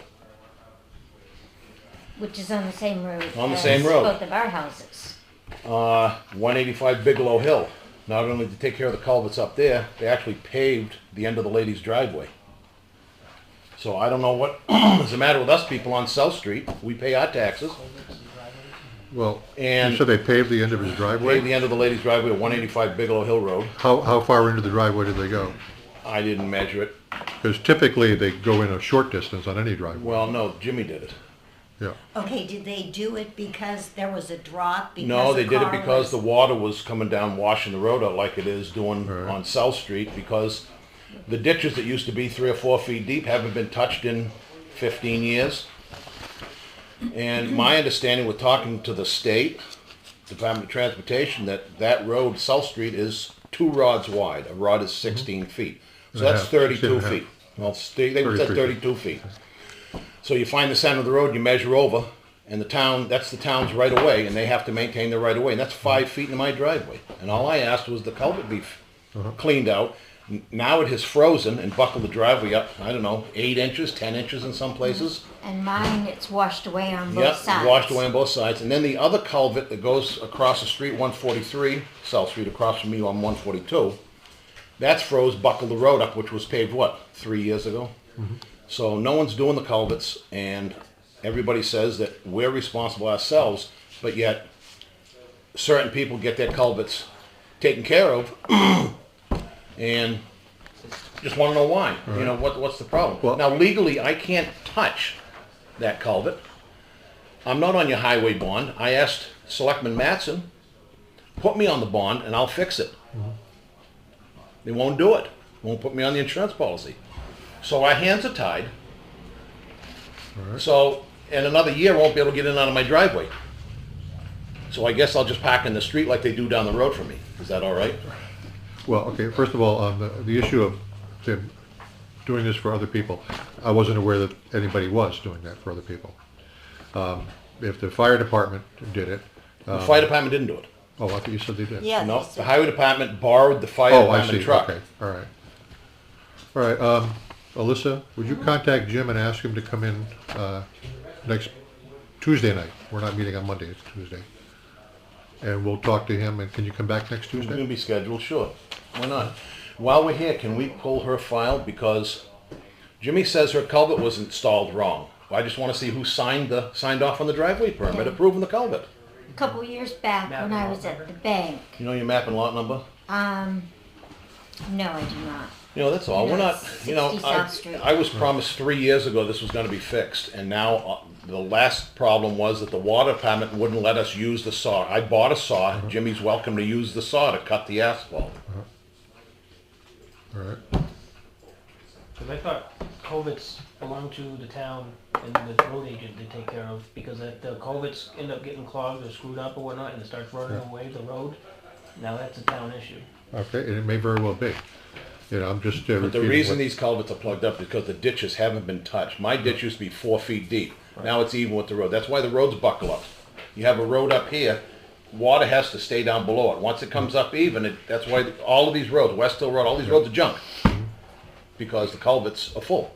Speaker 13: Which is on the same road.
Speaker 10: On the
Speaker 13: as
Speaker 10: same road.
Speaker 13: Both of our houses.
Speaker 10: 185 Bigelow Hill. Not only to take care of the culverts up there, they actually paved the end of the lady's driveway. So I don't know what is the matter with us people on South Street. We pay our taxes.
Speaker 1: Well,
Speaker 10: And-
Speaker 1: you said they paved the end of his
Speaker 10: Paved
Speaker 1: driveway?
Speaker 10: the end of the lady's driveway at 185 Bigelow Hill Road.
Speaker 1: How far into the driveway did they go?
Speaker 10: I didn't measure it.
Speaker 1: Because typically they go in a short distance on any driveway.
Speaker 10: Well, no, Jimmy did it.
Speaker 1: Yeah.
Speaker 2: Okay, did they do it because there was a drop? Because
Speaker 10: No,
Speaker 2: the
Speaker 10: they did it
Speaker 2: car
Speaker 10: because
Speaker 2: was-
Speaker 10: the water was coming down, washing the road out like it is doing
Speaker 1: Right.
Speaker 10: on South Street, because the ditches that used to be 3 or 4 feet deep haven't been touched in 15 years. And my understanding with talking to the state Department of Transportation, that road, South Street, is 2 rods wide. A rod is 16 feet. So
Speaker 1: And a
Speaker 10: that's
Speaker 1: half,
Speaker 10: 32
Speaker 1: and a half.
Speaker 10: feet. Well, they said
Speaker 1: 33
Speaker 10: 32 feet. So you find the center of the road, you measure over, and the town, that's the town's right of way, and they have to maintain their right of way, and that's 5 feet into my driveway. And all I asked was the culvert be cleaned out. Now it has frozen and buckled the driveway up, I don't know, 8 inches, 10 inches in some places.
Speaker 13: And mine, it's washed away on both
Speaker 10: Yep,
Speaker 13: sides.
Speaker 10: washed away on both sides. And then the other culvert that goes across the street, 143, South Street, across from me on 142, that's froze, buckled the road up, which was paved, what, 3 years ago? So no one's doing the culverts, and everybody says that we're responsible ourselves, but yet certain people get their culverts taken care of, and just want to know why. You know, what's the problem?
Speaker 1: Well-
Speaker 10: Now legally, I can't touch that culvert. I'm not on your highway bond. I asked Selectman Mattson, put me on the bond and I'll fix it. They won't do it. Won't put me on the insurance policy. So our hands are tied. So in another year, I won't be able to get in and out of my driveway. So I guess I'll just park in the street like they do down the road for me. Is that all right?
Speaker 1: Well, okay, first of all, on the issue of them doing this for other people, I wasn't aware that anybody was doing that for other people. If the fire department did it,
Speaker 10: The fire department didn't do it.
Speaker 1: oh, I thought you said they did.
Speaker 2: Yeah.
Speaker 10: No,
Speaker 2: they
Speaker 10: the
Speaker 2: said-
Speaker 10: highway department borrowed the fire
Speaker 1: Oh, I
Speaker 10: department
Speaker 1: see,
Speaker 10: truck.
Speaker 1: okay, all right. All right, Alissa, would you contact Jim and ask him to come in next Tuesday night? We're not meeting on Monday, it's Tuesday. And we'll talk to him, and can you come back next
Speaker 10: It's
Speaker 1: Tuesday?
Speaker 10: gonna be scheduled, sure. Why not? While we're here, can we pull her file? Because Jimmy says her culvert was installed wrong. I just wanna see who signed off on the driveway permit approving the culvert.
Speaker 13: A couple years back when I was at the bank.
Speaker 10: You know your map and lot number?
Speaker 13: No, I do not.
Speaker 10: You know, that's all.
Speaker 13: No,
Speaker 10: We're not,
Speaker 13: it's
Speaker 10: you know,
Speaker 13: 60 South Street.
Speaker 10: I was promised 3 years ago this was gonna be fixed, and now the last problem was that the water department wouldn't let us use the saw. I bought a saw. Jimmy's welcome to use the saw to cut the asphalt.
Speaker 1: All right,
Speaker 4: Because I thought culverts belong to the town and the road agent to take care of, because if the culverts end up getting clogged or screwed up or whatnot, and it starts running away the road, now that's a town issue.
Speaker 1: okay, and it may very well be. You know, I'm just
Speaker 10: But the
Speaker 1: repeating
Speaker 10: reason
Speaker 1: what-
Speaker 10: these culverts are plugged up is because the ditches haven't been touched. My ditch used to be 4 feet deep. Now it's even with the road. That's why the roads buckle up. You have a road up here, water has to stay down below it. Once it comes up even, that's why all of these roads, West Hill Road, all these roads are junk. Because the culverts are full.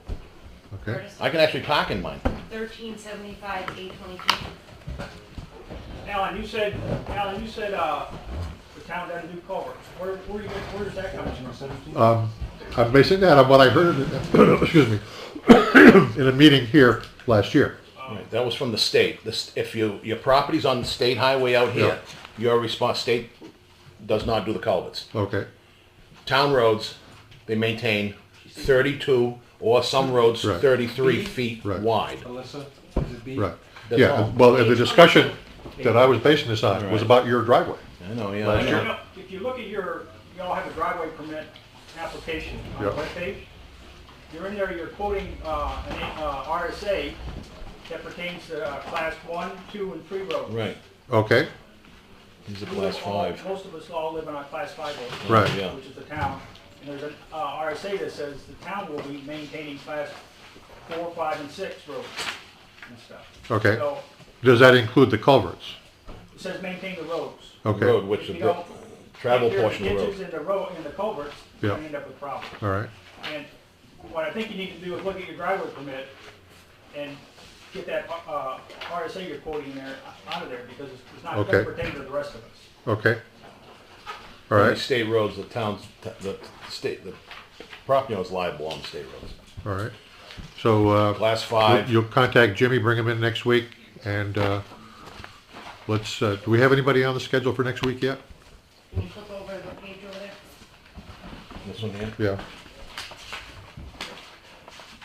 Speaker 1: Okay,
Speaker 3: Curtis,
Speaker 10: I can actually park in mine.
Speaker 3: 1375, 822.
Speaker 9: Allan, you said, the town got a new culvert. Where's that coming from? 17?
Speaker 1: I'm basing that on what I heard, excuse me, in a meeting here last year.
Speaker 10: Right, that was from the state. If your property's on the state highway out here, your state does not do the culverts.
Speaker 1: Okay,
Speaker 10: Town roads, they maintain 32 or some roads
Speaker 1: Right.
Speaker 10: 33 feet
Speaker 1: Right.
Speaker 10: wide.
Speaker 8: Alyssa, is it B?
Speaker 1: right.
Speaker 10: That's
Speaker 1: Yeah,
Speaker 10: all.
Speaker 1: well, the discussion that I was basing this on was
Speaker 10: Right.
Speaker 1: about your driveway.
Speaker 10: I know, yeah.
Speaker 1: Last
Speaker 10: I
Speaker 1: year.
Speaker 10: know.
Speaker 4: If you look at you all have a driveway permit application on the
Speaker 1: Yeah.
Speaker 4: webpage. You're in there, you're quoting an RSA that pertains to class 1, 2, and 3 roads.
Speaker 10: Right,
Speaker 1: Okay,
Speaker 10: these are
Speaker 4: We
Speaker 10: class
Speaker 4: live all-
Speaker 10: 5.
Speaker 4: Most of us all live on a class 5 road.
Speaker 1: Right.
Speaker 10: Yeah.
Speaker 4: Which is the town. And there's an RSA that says the town will be maintaining class 4, 5, and 6 roads and stuff.
Speaker 1: okay.
Speaker 4: So
Speaker 1: Does that include the culverts?
Speaker 4: it says maintain the roads.
Speaker 1: Okay,
Speaker 10: Road, which
Speaker 4: If
Speaker 10: the
Speaker 4: you don't
Speaker 10: travel
Speaker 4: take care
Speaker 10: portion of the
Speaker 4: the ditches
Speaker 10: road.
Speaker 4: and the road and the culverts, you're
Speaker 1: Yeah.
Speaker 4: gonna end up with problems.
Speaker 1: all right,
Speaker 4: And what I think you need to do is look at your driveway permit and get that RSA you're quoting there out of there, because it's not
Speaker 1: Okay.
Speaker 4: gonna pertain to the rest of us.
Speaker 1: okay. All
Speaker 10: On the
Speaker 1: right,
Speaker 10: state roads, the property owner's liable on the state roads.
Speaker 1: all right. So,
Speaker 10: Class 5.
Speaker 1: you'll contact Jimmy, bring him in next week, and, let's, do we have anybody on the schedule for next week yet?
Speaker 3: Can you flip over the page over there?
Speaker 10: This one here?
Speaker 1: Yeah,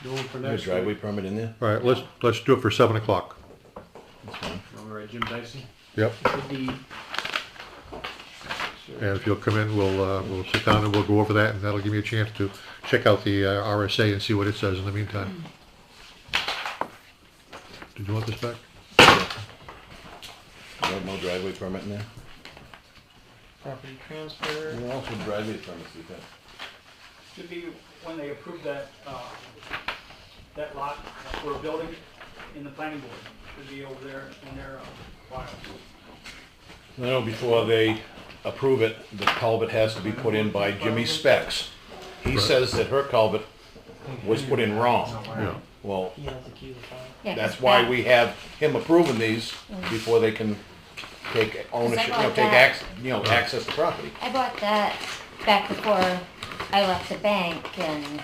Speaker 8: No one for
Speaker 10: Your
Speaker 8: next
Speaker 10: driveway
Speaker 8: week.
Speaker 10: permit in there?
Speaker 1: all right, let's do it for 7 o'clock.
Speaker 10: That's fine.
Speaker 8: All right, Jim Dicey.
Speaker 1: Yep,
Speaker 4: The deed.
Speaker 1: and if you'll come in, we'll sit down and we'll go over that, and that'll give me a chance to check out the RSA and see what it says in the meantime. Did you want this back?
Speaker 10: No driveway permit in there?
Speaker 4: Property transfer.
Speaker 10: What else would driveway permits do that?
Speaker 4: Should be when they approve that, that lot for a building in the planning board. Should be over there in their files.
Speaker 10: No, before they approve it, the culvert has to be put in by Jimmy's specs. He
Speaker 1: Right.
Speaker 10: says that her culvert was put in wrong.
Speaker 1: Yeah,
Speaker 10: Well,
Speaker 4: He has the key to the file.
Speaker 13: Yeah,
Speaker 10: that's
Speaker 13: 'cause
Speaker 10: why
Speaker 13: that-
Speaker 10: we have him approving these before they can take ownership,
Speaker 13: like
Speaker 10: take
Speaker 13: that.
Speaker 10: access to property.
Speaker 13: I bought that back before I left the bank, and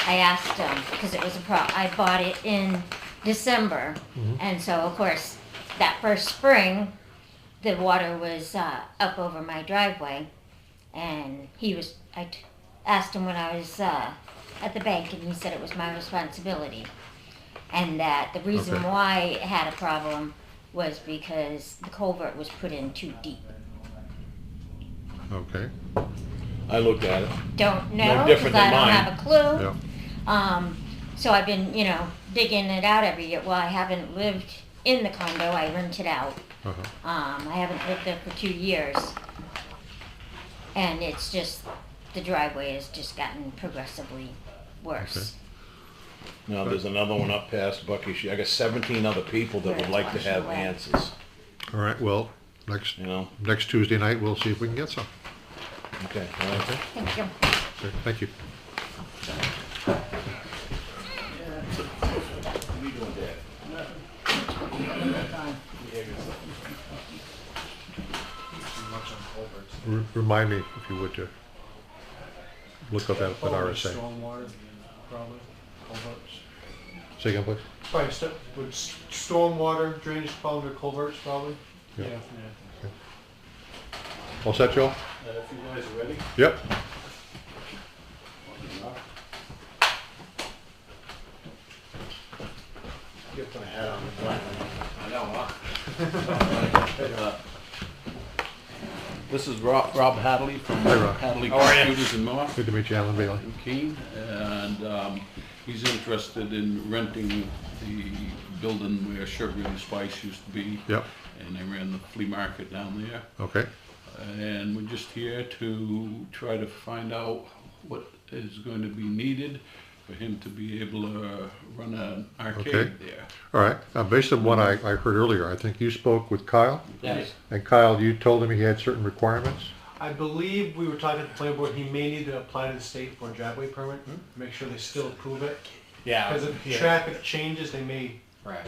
Speaker 13: I asked him, because it was I bought it in December, and so of course, that first spring, the water was up over my driveway, and asked him when I was at the bank, and he said it was my responsibility, and that the reason
Speaker 1: Okay.
Speaker 13: why it had a problem was because the culvert was put in too deep.
Speaker 1: okay,
Speaker 10: I looked at it.
Speaker 13: Don't
Speaker 10: No
Speaker 13: know, because
Speaker 10: different than
Speaker 13: I don't
Speaker 10: mine.
Speaker 13: have a clue.
Speaker 1: yeah,
Speaker 13: So I've been, digging it out every year. Well, I haven't lived in the condo, I rent it out.
Speaker 1: uh-huh,
Speaker 13: I haven't lived there for 2 years. And it's just, the driveway has just gotten progressively worse.
Speaker 10: Now, there's another one up past Bucky. I got 17 other people that would like to have answers,
Speaker 1: all right, well,
Speaker 10: you know?
Speaker 1: next Tuesday night, we'll see if we can get some.
Speaker 10: Okay, all right.
Speaker 13: Thank you.
Speaker 1: Okay, thank you. Remind me, if you would, to look up that RSA.
Speaker 8: Stormwater, probably, culverts.
Speaker 1: Say again, please?
Speaker 8: Probably with stormwater drainage pond or culverts, probably.
Speaker 1: Yeah.
Speaker 8: Yeah.
Speaker 1: All set, Joe?
Speaker 11: If you guys are ready.
Speaker 1: Yep.
Speaker 11: You put a hat on the black one. I know, huh? This is Rob Hadley from
Speaker 1: Hi, Rob.
Speaker 11: Hadley
Speaker 9: How are you?
Speaker 11: Computers in North.
Speaker 1: Good to meet you, Alan Bailey.
Speaker 11: Keene, and he's interested in renting the building where Sugar and Spice used to be.
Speaker 1: Yep,
Speaker 11: And they ran the flea market down there.
Speaker 1: okay,
Speaker 11: And we're just here to try to find out what is going to be needed for him to be able to run an arcade
Speaker 1: Okay.
Speaker 11: there.
Speaker 1: all right. Based on what I heard earlier, I think you spoke with Kyle,
Speaker 8: Yes.
Speaker 1: and Kyle, you told him he had certain requirements?
Speaker 8: I believe we were talking to the planning board, he may need to apply to the state for a driveway permit, make sure they still approve it.
Speaker 9: Yeah.
Speaker 8: Because if traffic changes, they may
Speaker 9: Right.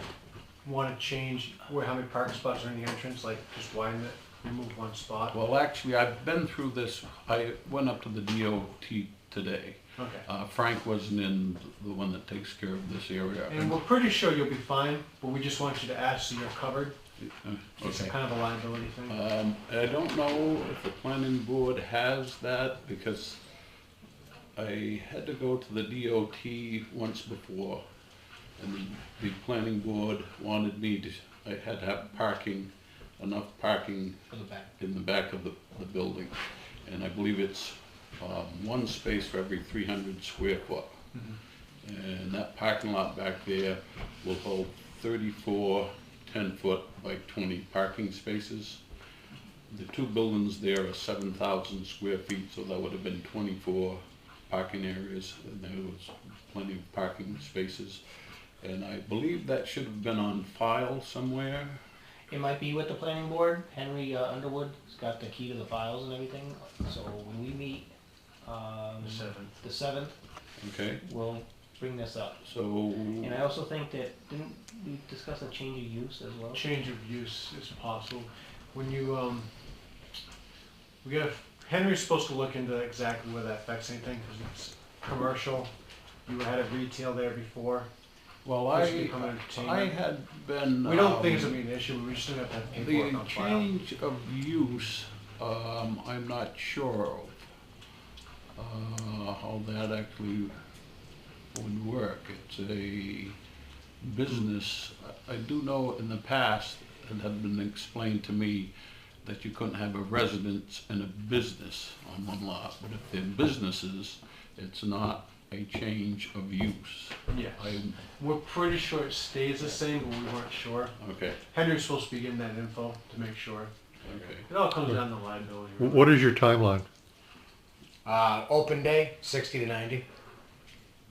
Speaker 8: want to change how many parking spots are in the entrance, like just widen it, remove one spot.
Speaker 11: Well, actually, I've been through this. I went up to the DOT today,
Speaker 8: Okay.
Speaker 14: Frank wasn't in the one that takes care of this area.
Speaker 8: And we're pretty sure you'll be fine, but we just want you to ask so you're covered. It's
Speaker 14: Okay.
Speaker 8: kind of a liability thing.
Speaker 14: I don't know if the planning board has that, because I had to go to the DOT once before, and the planning board wanted me to, I had to have parking, enough parking
Speaker 4: For the back.
Speaker 14: in the back of the building. And I believe it's one space for every 300 square foot. And that parking lot back there will hold 34 10-foot by 20 parking spaces. The two buildings there are 7,000 square feet, so that would have been 24 parking areas, and there was plenty of parking spaces. And I believe that should have been on file somewhere.
Speaker 4: It might be with the planning board. Henry Underwood's got the key to the files and everything. So when we meet the 7th,
Speaker 14: Okay,
Speaker 4: we'll bring this up.
Speaker 14: so
Speaker 4: And I also think that, didn't we discuss a change of use as well?
Speaker 8: Change of use is possible. When you, Henry's supposed to look into exactly where that affects anything, because it's commercial. You had a retail there before.
Speaker 14: well,
Speaker 8: This should
Speaker 14: I
Speaker 8: become entertainment.
Speaker 14: had been.
Speaker 8: We don't think it's gonna be an issue, we just don't have to have paperwork
Speaker 14: The
Speaker 8: on file.
Speaker 14: change of use, I'm not sure of how that actually would work. It's a business. I do know in the past, it had been explained to me that you couldn't have a residence and a business on one lot, but if they're businesses, it's not a change of use.
Speaker 8: Yeah.
Speaker 14: I,
Speaker 8: We're pretty sure it stays the same, but we weren't sure.
Speaker 14: okay,
Speaker 8: Henry's supposed to be getting that info to make sure.
Speaker 14: okay.
Speaker 8: It all comes down to liability. really.
Speaker 1: What is your timeline?
Speaker 10: Open day, 60 to 90.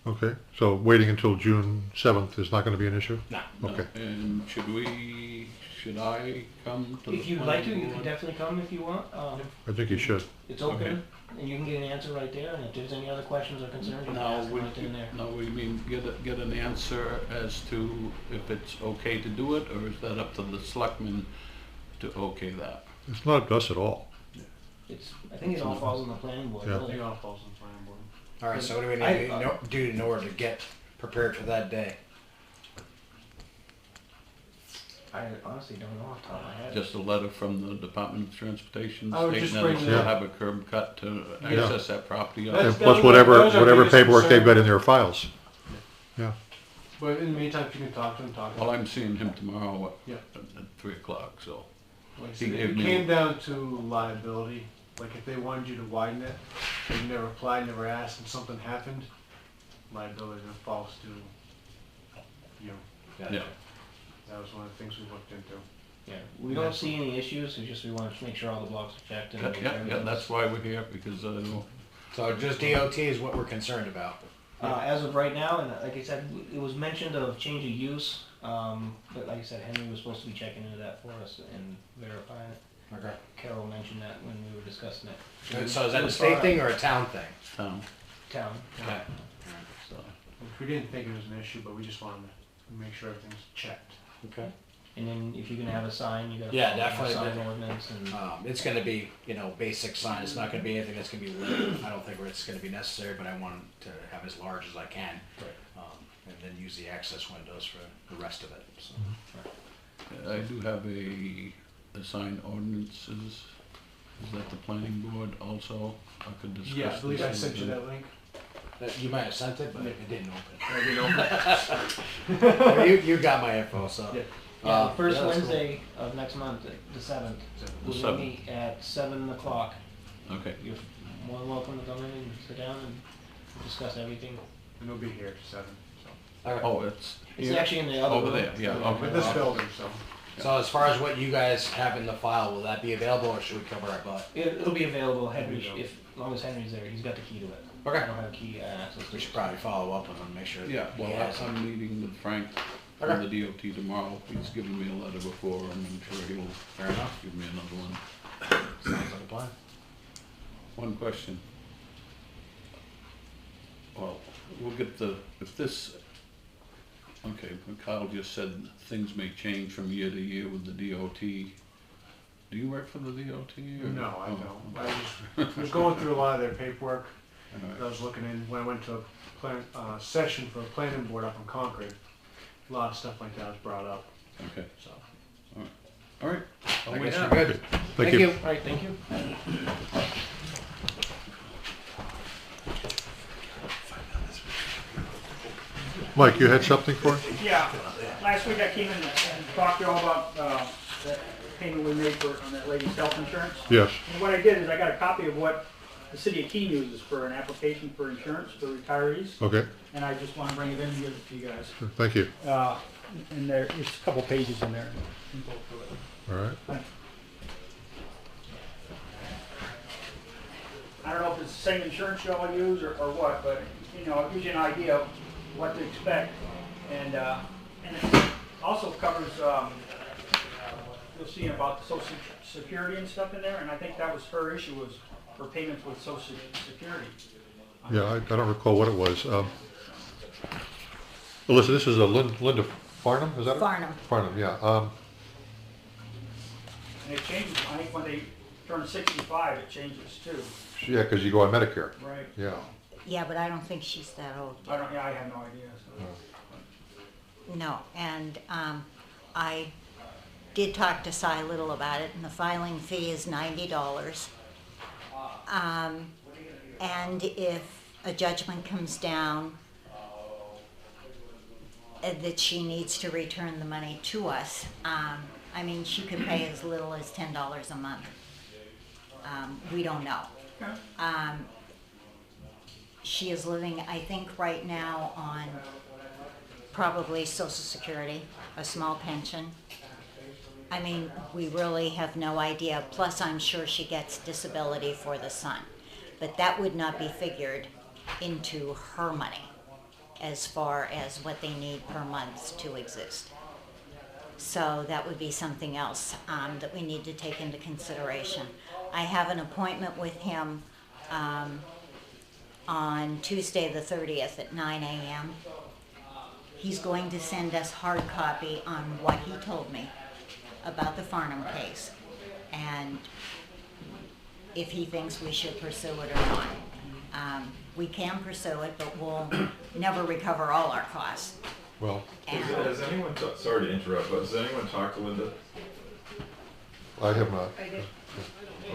Speaker 1: Okay, so waiting until June 7th is not going to be an issue?
Speaker 10: No.
Speaker 1: Okay.
Speaker 14: And should I come to the
Speaker 4: If you'd like to, you
Speaker 14: planning
Speaker 4: can
Speaker 14: board?
Speaker 4: definitely come if you want.
Speaker 1: I think you should.
Speaker 4: It's open,
Speaker 14: Okay.
Speaker 4: and you can get an answer right there, and if there's any other questions or concerns, you can
Speaker 14: Now,
Speaker 4: ask them right then and there.
Speaker 14: no, we mean get an answer as to if it's okay to do it, or is that up to the selectmen to okay that?
Speaker 1: It's not up to us at all.
Speaker 4: I think it all falls on the planning board,
Speaker 1: Yeah.
Speaker 4: really.
Speaker 8: It all falls on the planning board.
Speaker 10: All right, so what do we need to do in order to get prepared for that day?
Speaker 4: I honestly don't know off the top of my head.
Speaker 14: Just a letter from the Department of Transportation
Speaker 8: I would
Speaker 14: stating
Speaker 8: just
Speaker 14: that
Speaker 8: bring
Speaker 14: it's
Speaker 8: the-
Speaker 14: to have a curb cut to access that property.
Speaker 8: That's-
Speaker 1: And
Speaker 8: that
Speaker 1: plus
Speaker 8: was-
Speaker 1: whatever,
Speaker 8: that was our
Speaker 1: whatever
Speaker 8: biggest
Speaker 1: paperwork they've
Speaker 8: concern.
Speaker 1: got in their files. Yeah.
Speaker 8: But in the meantime, if you can talk to him, talk to him.
Speaker 14: Well, I'm seeing him tomorrow
Speaker 8: Yeah.
Speaker 14: at 3 o'clock, so.
Speaker 8: Like I
Speaker 14: He
Speaker 8: said,
Speaker 14: gave
Speaker 8: it
Speaker 14: me-
Speaker 8: came down to liability. Like if they wanted you to widen it, and you never applied, never asked, and something happened, liability then falls to you.
Speaker 14: Yeah.
Speaker 8: That was one of the things we looked into.
Speaker 4: Yeah, we don't see any issues, it's just we want to make sure all the blocks are checked and. make sure
Speaker 14: Yeah,
Speaker 4: everything's-
Speaker 14: that's why we're here, because,
Speaker 10: So just DOT is what we're concerned about.
Speaker 4: As of right now, and like I said, it was mentioned of change of use, but like I said, Henry was supposed to be checking into that for us and verifying it.
Speaker 10: Okay.
Speaker 4: Carol mentioned that when we were discussing it.
Speaker 10: So is that a state thing or a town thing?
Speaker 14: town,
Speaker 4: Town.
Speaker 10: Okay.
Speaker 14: so.
Speaker 8: We didn't think it was an issue, but we just wanted to make sure everything's checked.
Speaker 10: Okay.
Speaker 4: And then if you're gonna have a sign, you gotta.
Speaker 10: Yeah,
Speaker 4: follow the
Speaker 10: definitely.
Speaker 4: Sign ordinance and.
Speaker 10: It's going to be, basic sign. It's not going to be anything that's going to be lit. I don't think it's going to be necessary, but I want to have as large as I can.
Speaker 4: Right.
Speaker 10: And then use the access windows for the rest of it. So.
Speaker 14: I do have a sign ordinances. Is that the planning board also? I could discuss.
Speaker 8: Yeah, I believe I
Speaker 14: this
Speaker 8: sent you
Speaker 14: with
Speaker 8: that link.
Speaker 10: You might have sent it, but it didn't open.
Speaker 8: I didn't open it.
Speaker 10: Well, you got my info, so.
Speaker 8: Yeah.
Speaker 4: Yeah, the first
Speaker 10: yeah, that's cool.
Speaker 4: Wednesday of next month, the 7th,
Speaker 14: The
Speaker 4: we'll
Speaker 14: 7th.
Speaker 4: meet at 7 o'clock.
Speaker 14: Okay,
Speaker 4: You're more than welcome to come in and sit down and discuss everything.
Speaker 8: And we'll be here at 7. So.
Speaker 10: All right.
Speaker 14: oh, it's
Speaker 4: It's
Speaker 14: here?
Speaker 4: actually in the other
Speaker 14: Over
Speaker 4: room.
Speaker 14: there, yeah, okay.
Speaker 8: With this building, so.
Speaker 10: So as far as what you guys have in the file, will that be available or should we cover our butt?
Speaker 4: It'll be available, Henry,
Speaker 8: There you go.
Speaker 4: as long as Henry's there, he's got the key to it.
Speaker 10: Okay.
Speaker 4: I don't have a key access to
Speaker 10: We
Speaker 4: it.
Speaker 10: should probably follow up with them, make sure.
Speaker 14: Yeah, well,
Speaker 10: he has it.
Speaker 14: I'm meeting with Frank
Speaker 10: Okay.
Speaker 14: from the DOT tomorrow. He's given me a letter before, and I'm sure he'll
Speaker 10: Fair enough.
Speaker 14: give me another one.
Speaker 10: Sounds like a plan.
Speaker 14: One question. Well, we'll get if this, okay, Kyle just said things may change from year to year with the DOT. Do you work for the DOT? Or?
Speaker 8: No, I
Speaker 14: Oh,
Speaker 8: don't. I was going through a lot of their paperwork, I was looking in, when I went to a session for a planning board up in Concord, a lot of stuff like that was brought up,
Speaker 14: Okay,
Speaker 8: so.
Speaker 14: all right.
Speaker 8: I'll
Speaker 14: I
Speaker 8: wait
Speaker 14: guess
Speaker 8: up.
Speaker 14: we're good.
Speaker 1: Thank you.
Speaker 4: All right, thank you.
Speaker 1: Mike, you had something for us?
Speaker 15: Yeah, last week I came in and talked to you all about that payment we made for, on that lady's health insurance.
Speaker 1: Yes.
Speaker 15: And what I did is I got a copy of what the city of Keene uses for an application for insurance for retirees.
Speaker 1: Okay,
Speaker 15: And I just want to bring it in and give it to you guys.
Speaker 1: thank you.
Speaker 15: And there's a couple pages in there. You can go through it.
Speaker 1: All right.
Speaker 15: I don't know if it's the same insurance you all use or what, but, you know, it gives you an idea of what to expect. And it also covers, you'll see about the social security and stuff in there, and I think that was her issue, was her payments with social security.
Speaker 1: Yeah, I don't recall what it was. Alyssa, this is a Linda Farnham, is that it?
Speaker 2: Farnham.
Speaker 1: Farnham, yeah.
Speaker 15: And it changes, I think when they turn 65, it changes too.
Speaker 1: Yeah, because you go on Medicare.
Speaker 15: Right.
Speaker 1: Yeah.
Speaker 2: Yeah, but I don't think she's that old.
Speaker 15: I have no idea. So.
Speaker 2: No, and I did talk to Cy Little about it, and the filing fee is $90. And if a judgment comes down that she needs to return the money to us, I mean, she could pay as little as $10 a month. We don't know. She is living, I think, right now on probably Social Security, a small pension. I mean, we really have no idea. Plus, I'm sure she gets disability for the son. But that would not be figured into her money as far as what they need per month to exist. So that would be something else that we need to take into consideration. I have an appointment with him on Tuesday the 30th at 9 a.m. He's going to send us hard copy on what he told me about the Farnham case, and if he thinks we should pursue it or not. We can pursue it, but we'll never recover all our costs.
Speaker 1: Well,
Speaker 6: has anyone, sorry to interrupt, but has anyone talked to Linda?
Speaker 1: I have not.
Speaker 3: I did.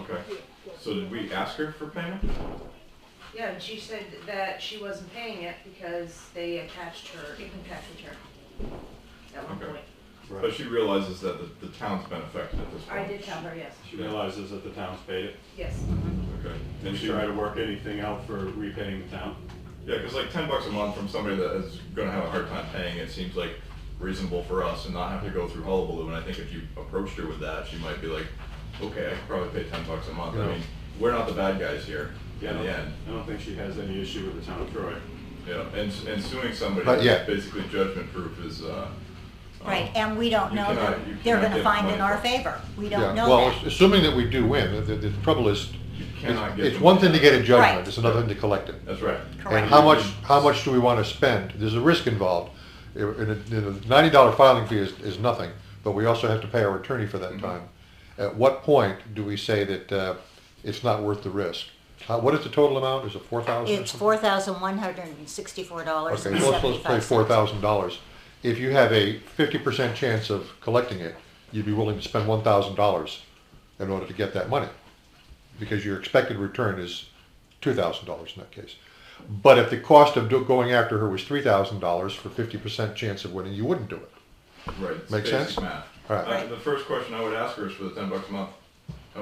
Speaker 6: Okay. So did we ask her for payment?
Speaker 3: Yeah, and she said that she wasn't paying it because they attached her income tax return at one
Speaker 6: Okay.
Speaker 3: point.
Speaker 6: But she realizes that the town's been affected at this point.
Speaker 3: I did tell her, yes.
Speaker 11: She realizes that the town's paid it.
Speaker 3: Yes.
Speaker 6: Okay.
Speaker 11: And she try to work anything out for repaying the town.
Speaker 6: Yeah, because like $10 a month from somebody that is going to have a hard time paying it seems like reasonable for us and not have to go through hullabaloo. And I think if you approached her with that, she might be like, okay, I could probably pay $10 a month.
Speaker 1: Yeah.
Speaker 6: I mean, we're not the bad guys here
Speaker 11: Yeah,
Speaker 6: in the end.
Speaker 11: I don't think she has any issue with the town of Troy.
Speaker 6: Yeah, and suing somebody
Speaker 1: Not yet.
Speaker 6: that's basically judgment proof is.
Speaker 2: Right, and we don't
Speaker 6: you
Speaker 2: know
Speaker 6: cannot-
Speaker 2: that
Speaker 6: you
Speaker 2: they're
Speaker 6: cannot
Speaker 2: gonna
Speaker 6: get
Speaker 2: find
Speaker 6: money
Speaker 2: in our
Speaker 6: back.
Speaker 2: favor. We don't
Speaker 1: Yeah.
Speaker 2: know
Speaker 1: Well,
Speaker 2: that.
Speaker 1: assuming that we do win, the trouble is,
Speaker 6: cannot get
Speaker 1: it's
Speaker 6: the
Speaker 1: one
Speaker 6: money
Speaker 1: thing to
Speaker 6: back.
Speaker 1: get a judgment,
Speaker 2: Right.
Speaker 1: it's another thing to collect it.
Speaker 6: That's right.
Speaker 1: And
Speaker 2: Correct.
Speaker 1: how much do we want to spend? There's a risk involved. And a $90 filing fee is nothing, but we also have to pay our attorney for that time. At what point do we say that it's not worth the risk? What is the total amount? Is it $4,000?
Speaker 2: It's $4,164
Speaker 1: Okay,
Speaker 2: and
Speaker 1: let's pay
Speaker 2: 75 cents.
Speaker 1: $4,000. If you have a 50% chance of collecting it, you'd be willing to spend $1,000 in order to get that money, because your expected return is $2,000 in that case. But if the cost of going after her was $3,000 for 50% chance of winning, you wouldn't do it.
Speaker 6: Right. It's
Speaker 1: Make
Speaker 6: basic
Speaker 1: sense?
Speaker 6: Math.
Speaker 1: Right.
Speaker 6: The first question I would ask her is for the $10 a month.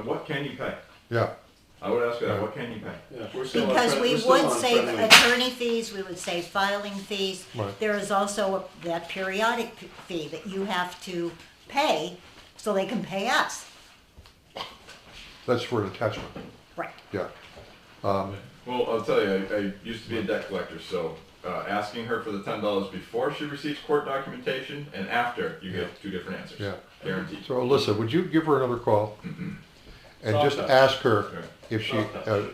Speaker 6: What can you pay?
Speaker 1: Yeah.
Speaker 6: I would ask her that. What can you pay?
Speaker 11: Yeah, we're still on
Speaker 2: Because
Speaker 11: fri-
Speaker 2: we
Speaker 11: we're still
Speaker 2: would
Speaker 11: on
Speaker 2: save
Speaker 11: friendly-
Speaker 2: attorney fees, we would save filing fees.
Speaker 1: Right.
Speaker 2: There is also that periodic fee that you have to pay so they can pay us.
Speaker 1: That's for an attachment.
Speaker 2: Right.
Speaker 1: Yeah.
Speaker 6: Well, I'll tell you, I used to be a debt collector, so asking her for the $10 before she receives court documentation and after, you get two different answers.
Speaker 1: Yeah.
Speaker 6: Guaranteed.
Speaker 1: So Alyssa, would you give her another call? And just ask her if she,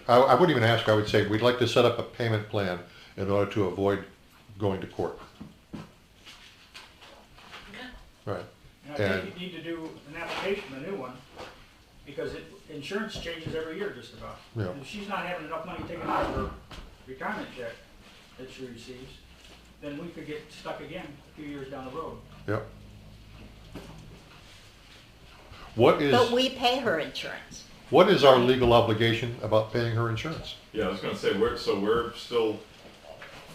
Speaker 1: I wouldn't even ask her, I would say, we'd like to set up a payment plan in order to avoid going to court. Right.
Speaker 15: And I think you need to do an application, a new one, because insurance changes every year just about.
Speaker 1: Yeah.
Speaker 15: And if she's not having enough money taken out of her retirement check that she receives, then we could get stuck again a few years down the road.
Speaker 1: Yep. What is,
Speaker 2: But we pay her insurance.
Speaker 1: what is our legal obligation about paying her insurance?
Speaker 6: Yeah, I was gonna say, we're still.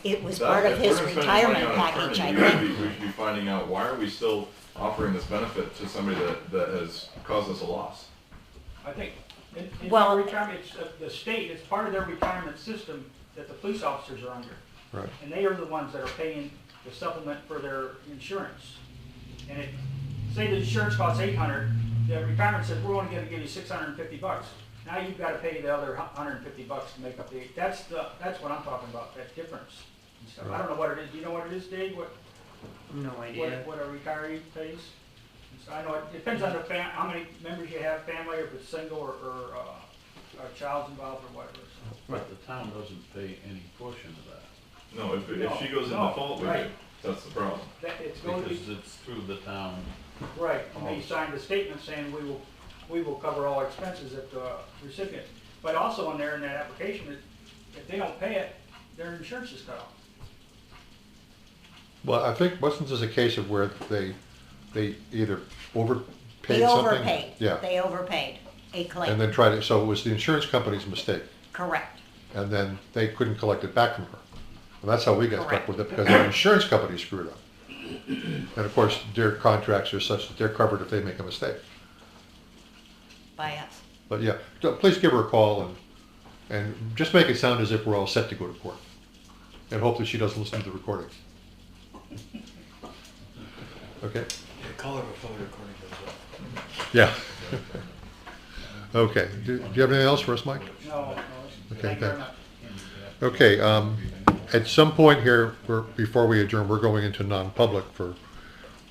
Speaker 2: It was
Speaker 6: that-
Speaker 2: part of
Speaker 6: if
Speaker 2: his
Speaker 6: we're gonna spend money
Speaker 2: retirement
Speaker 6: on an
Speaker 2: package, I
Speaker 6: attorney,
Speaker 2: think.
Speaker 6: we should be finding out, why are we still offering this benefit to somebody that has caused us a loss?
Speaker 15: I think, in
Speaker 2: Well-
Speaker 15: retirement, it's, the state, it's part of their retirement system that the police officers are under.
Speaker 1: Right.
Speaker 15: And they are the ones that are paying the supplement for their insurance. And it, say the insurance costs $800, the retirement says, we're only gonna give you $650. Now you've gotta pay the other $150 to make up the, that's what I'm talking about, that difference. And stuff. I don't know what it is, do you know what it is, Dave?
Speaker 4: No idea.
Speaker 15: What a retiree pays? And so I know it depends on the how many members you have, family, or if it's single, or a child's involved, or whatever. So.
Speaker 14: Right, the town doesn't pay any portion of that.
Speaker 6: No, if she goes in
Speaker 15: No,
Speaker 6: default, we
Speaker 15: right.
Speaker 6: do. That's the problem.
Speaker 15: That, it's going to be,
Speaker 14: Because it's through the town.
Speaker 15: right, and they signed a statement saying we will cover all expenses at the recipient. But also in there, in that application, that if they don't pay it, their insurance is cut off.
Speaker 1: Well, I think, wasn't this a case of where they either overpaid
Speaker 2: They
Speaker 1: something?
Speaker 2: overpaid.
Speaker 1: Yeah,
Speaker 2: They overpaid a
Speaker 1: and
Speaker 2: claim.
Speaker 1: then tried to, so it was the insurance company's mistake,
Speaker 2: Correct.
Speaker 1: and then they couldn't collect it back from her. And that's how we got stuck
Speaker 2: Correct.
Speaker 1: with it, because the insurance company screwed up. And of course, their contracts are such that they're covered if they make a mistake.
Speaker 2: By us.
Speaker 1: But yeah, so please give her a call and just make it sound as if we're all set to go to court. And hope that she doesn't listen to the recording. Okay?
Speaker 7: Yeah, call her before the recording goes off.
Speaker 1: Yeah. Okay, do you have anything else for us, Mike?
Speaker 15: No,
Speaker 1: Okay,
Speaker 15: thank you very
Speaker 1: thanks.
Speaker 15: much.
Speaker 1: Okay, at some point here, before we adjourn, we're going into non-public for,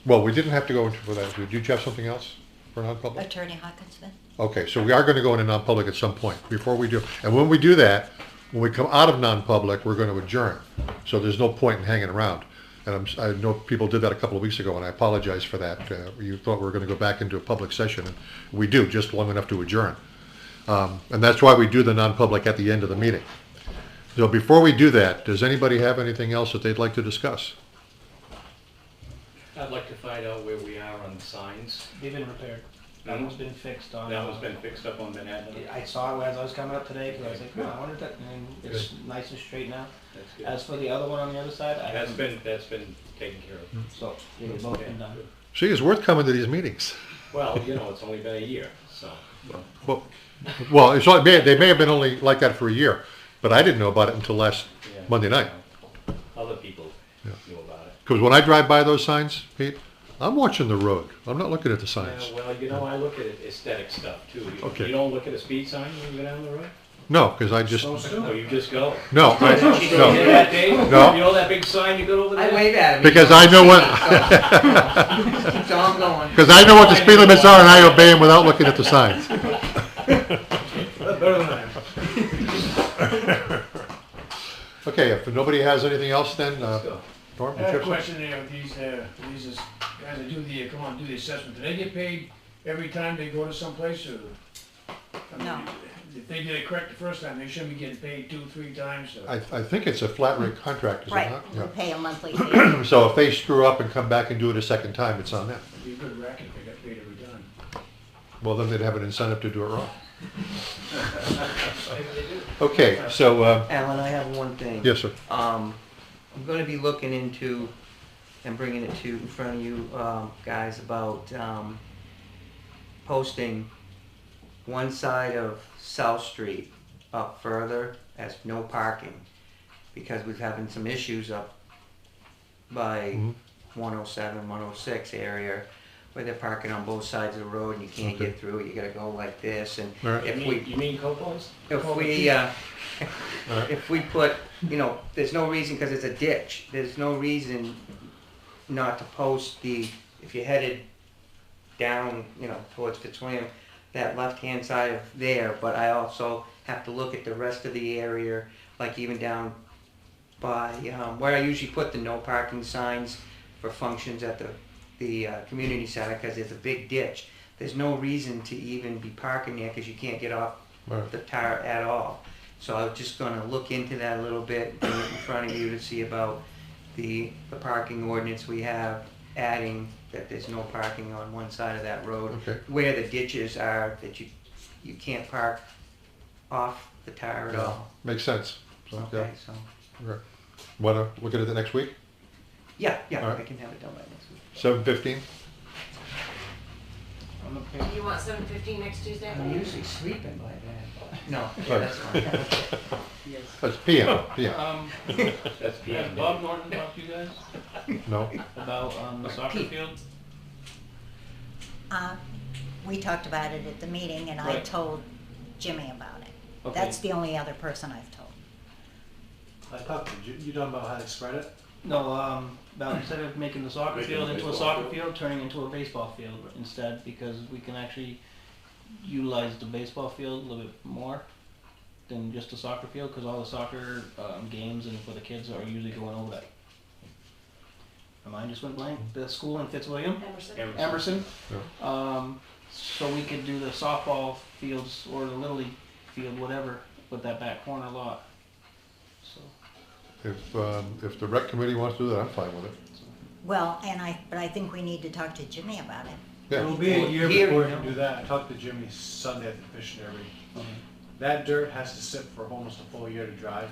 Speaker 1: well, we didn't have to go into for that. Did you have something else for non-public?
Speaker 2: Attorney Hopkins.
Speaker 1: Okay, so we are going to go into non-public at some point, before we do. And when we do that, when we come out of non-public, we're going to adjourn. So there's no point in hanging around. And I know people did that a couple of weeks ago, and I apologize for that. You thought we were going to go back into a public session, and we do, just long enough to adjourn. And that's why we do the non-public at the end of the meeting. So before we do that, does anybody have anything else that they'd like to discuss?
Speaker 16: I'd like to find out where we are on the signs.
Speaker 4: They've been repaired. That one's been fixed on.
Speaker 16: That one's been fixed up on Manhattan.
Speaker 4: I saw it as I was coming up today, because I was like, oh, I wonder if that, and it's nice and straight now.
Speaker 16: That's good.
Speaker 4: As for the other one on the other side, I
Speaker 16: That's
Speaker 4: haven't.
Speaker 16: been taken care of.
Speaker 4: So, they've both been done.
Speaker 1: See, it's worth coming to these meetings.
Speaker 16: Well, you know, it's only been a year, so.
Speaker 1: Well, it's all, they may have been only like that for a year, but I didn't know about it until last
Speaker 16: Yeah.
Speaker 1: Monday night.
Speaker 16: Other people knew about it.
Speaker 1: Because when I drive by those signs, Pete, I'm watching the road. I'm not looking at the signs.
Speaker 16: Yeah, well, you know, I look at aesthetic stuff too.
Speaker 1: Okay.
Speaker 16: You don't look at a speed sign when you go down the road?
Speaker 1: No, because I just,
Speaker 16: No, you just go.
Speaker 1: no,
Speaker 16: You know that, Dave?
Speaker 1: No.
Speaker 16: You know that big sign you got over there?
Speaker 17: I wave at him.
Speaker 1: because I know what,
Speaker 17: So I'm going.
Speaker 1: because I know what the speed limits are and I obey them without looking at the signs.
Speaker 4: Better than that.
Speaker 1: Okay, if nobody has anything else then, Norm,
Speaker 9: I
Speaker 1: did you
Speaker 9: have a
Speaker 1: have
Speaker 9: question there, these guys that do the assessment, do they get paid every time they go to someplace, or? I mean,
Speaker 2: No.
Speaker 9: If they did it correct the first time, they shouldn't be getting paid 2-3 times, so.
Speaker 1: I think it's a flat rate contract, is it
Speaker 2: Right,
Speaker 1: not?
Speaker 2: we
Speaker 1: Yeah.
Speaker 2: pay a monthly fee.
Speaker 1: So if they screw up and come back and do it a second time, it's on them.
Speaker 9: It'd be a good racket if they got paid every time.
Speaker 1: Well, then they'd have an incentive to do it wrong. Okay, so,
Speaker 17: Alan, I have one thing.
Speaker 1: yes, sir.
Speaker 17: I'm gonna be looking into and bringing it to, in front of you, guys, about, posting one side of South Street up further as no parking, because we're having some issues up by 107, 106 area, where they're parking on both sides of the road and you can't get through it, you gotta go like this, and
Speaker 1: All right.
Speaker 17: if
Speaker 16: You mean Copos?
Speaker 17: if we put, you know, there's no reason, because it's a ditch, there's no reason not to post if you're headed down, you know, towards Fitzwilliam, that left-hand side of there, but I also have to look at the rest of the area, like even down by, where I usually put the no parking signs for functions at the community center, because there's a big ditch. There's no reason to even be parking there, because you can't get off
Speaker 1: Right.
Speaker 17: the tar at all. So I was just gonna look into that a little bit, bring it in front of you to see about the parking ordinance we have, adding that there's no parking on one side of that road.
Speaker 1: Okay.
Speaker 17: Where the ditches are, that you can't park off the tire at
Speaker 1: Yeah,
Speaker 17: all.
Speaker 1: makes sense. So,
Speaker 17: Okay, so,
Speaker 1: yeah. Okay. Wanna look at it the next week?
Speaker 17: yeah,
Speaker 1: All right.
Speaker 17: I can have it done by next week.
Speaker 1: 7:15?
Speaker 3: You want 7:15 next Tuesday?
Speaker 17: I'm usually sleeping by then. No, yeah,
Speaker 1: Sorry.
Speaker 17: that's fine.
Speaker 1: That's PM.
Speaker 4: Has Bob Norton talked to you guys
Speaker 1: No?
Speaker 4: about the soccer field?
Speaker 2: We talked about it at the meeting, and I
Speaker 4: Right.
Speaker 2: told Jimmy about it.
Speaker 4: Okay.
Speaker 2: That's the only other person I've told.
Speaker 8: I talked to you talking about how they spread it?
Speaker 4: No, about instead of making the soccer
Speaker 11: Making
Speaker 4: field
Speaker 11: a
Speaker 4: into a
Speaker 11: baseball
Speaker 4: soccer
Speaker 11: field?
Speaker 4: field, turning into a baseball field instead, because we can actually utilize the baseball field a little bit more than just a soccer field, because all the soccer games and for the kids are usually going over that. My mind just went blank. The school in Fitzwilliam, Emerson.
Speaker 1: Yeah.
Speaker 4: So we could do the softball fields or the Little League field, whatever, with that back corner lot. So.
Speaker 1: If the rec committee wants to do that, I'm fine with it.
Speaker 2: Well, but I think we need to talk to Jimmy about it.
Speaker 1: Yeah.
Speaker 8: It'll be a year
Speaker 17: Here,
Speaker 8: before
Speaker 17: you
Speaker 8: you can
Speaker 17: know.
Speaker 8: do that. I talked to Jimmy Sunday at the fishing derby. That dirt has to sit for almost a full year to dry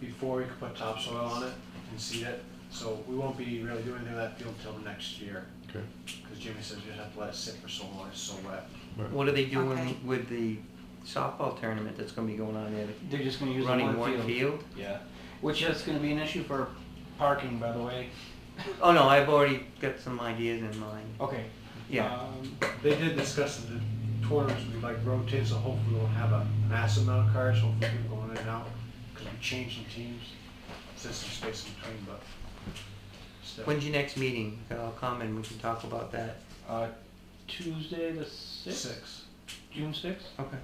Speaker 8: before we can put topsoil on it and seed it. So we won't be really doing anything with that field until next year.
Speaker 1: Okay.
Speaker 8: Because Jimmy says you just have to let it sit for so long, it's so wet.
Speaker 17: What are they doing
Speaker 2: Okay.
Speaker 17: with the softball tournament that's gonna be going on there?
Speaker 4: They're just going to use
Speaker 17: Running
Speaker 4: one
Speaker 17: one field?
Speaker 4: Yeah, which is going to be an issue for parking, by the way.
Speaker 17: Oh, no, I've already got some ideas in mind.
Speaker 4: Okay.
Speaker 17: Yeah.
Speaker 8: They did discuss that the tournaments would be like rotate, so hopefully we'll have a massive amount of cars, hopefully people going in and out. Because we're changing teams, there's some space in between, but still.
Speaker 17: When's your next meeting? I'll come and we can talk about that.
Speaker 4: Tuesday the 6th?
Speaker 8: 6.
Speaker 4: June 6th?
Speaker 17: Okay.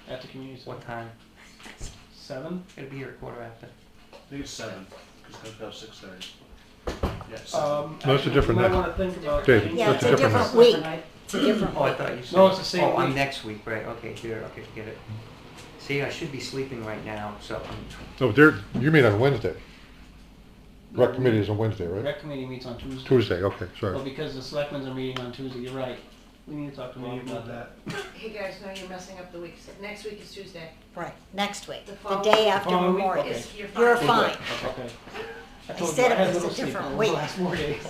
Speaker 4: At the community center.
Speaker 17: What time?
Speaker 4: 7?
Speaker 17: It'll be here at 15:15.
Speaker 8: I think it's 7, because it's about 6:30. Yeah, 7.
Speaker 1: No, it's a different
Speaker 4: You might
Speaker 1: night.
Speaker 4: want to think about
Speaker 1: Dave,
Speaker 4: changing
Speaker 2: Yeah,
Speaker 1: That's
Speaker 2: it's
Speaker 1: a
Speaker 2: a
Speaker 1: different
Speaker 2: different week.
Speaker 4: night.
Speaker 2: It's a different
Speaker 17: Oh, I
Speaker 2: week.
Speaker 17: thought you said.
Speaker 4: No, it's the same
Speaker 17: Oh, I'm
Speaker 4: week.
Speaker 17: next week, right, okay, here, okay, get it. See, I should be sleeping right now, so
Speaker 1: No, you mean on Wednesday? Rec committee is on Wednesday, right?
Speaker 4: Rec committee meets on Tuesday.
Speaker 1: Tuesday, okay, sorry.
Speaker 4: Well, because the selectmen are meeting on Tuesday, you're right. We need to talk to
Speaker 8: We
Speaker 4: Bob
Speaker 8: need
Speaker 4: about
Speaker 8: about
Speaker 4: that.
Speaker 8: that.
Speaker 3: Hey guys, now you're messing up the weeks. Next week is Tuesday.
Speaker 2: Right, next week,
Speaker 3: The
Speaker 2: the
Speaker 3: following-
Speaker 2: day after
Speaker 4: following week?
Speaker 2: Memorial.
Speaker 4: Okay.
Speaker 3: Is- You're
Speaker 2: You're
Speaker 3: fine.
Speaker 2: fine.
Speaker 4: Okay. I
Speaker 2: I
Speaker 4: told you
Speaker 2: said
Speaker 4: I
Speaker 2: it
Speaker 4: had
Speaker 2: was
Speaker 4: little
Speaker 2: a
Speaker 4: sleep
Speaker 2: different
Speaker 4: over
Speaker 2: week.
Speaker 4: the last 4 days.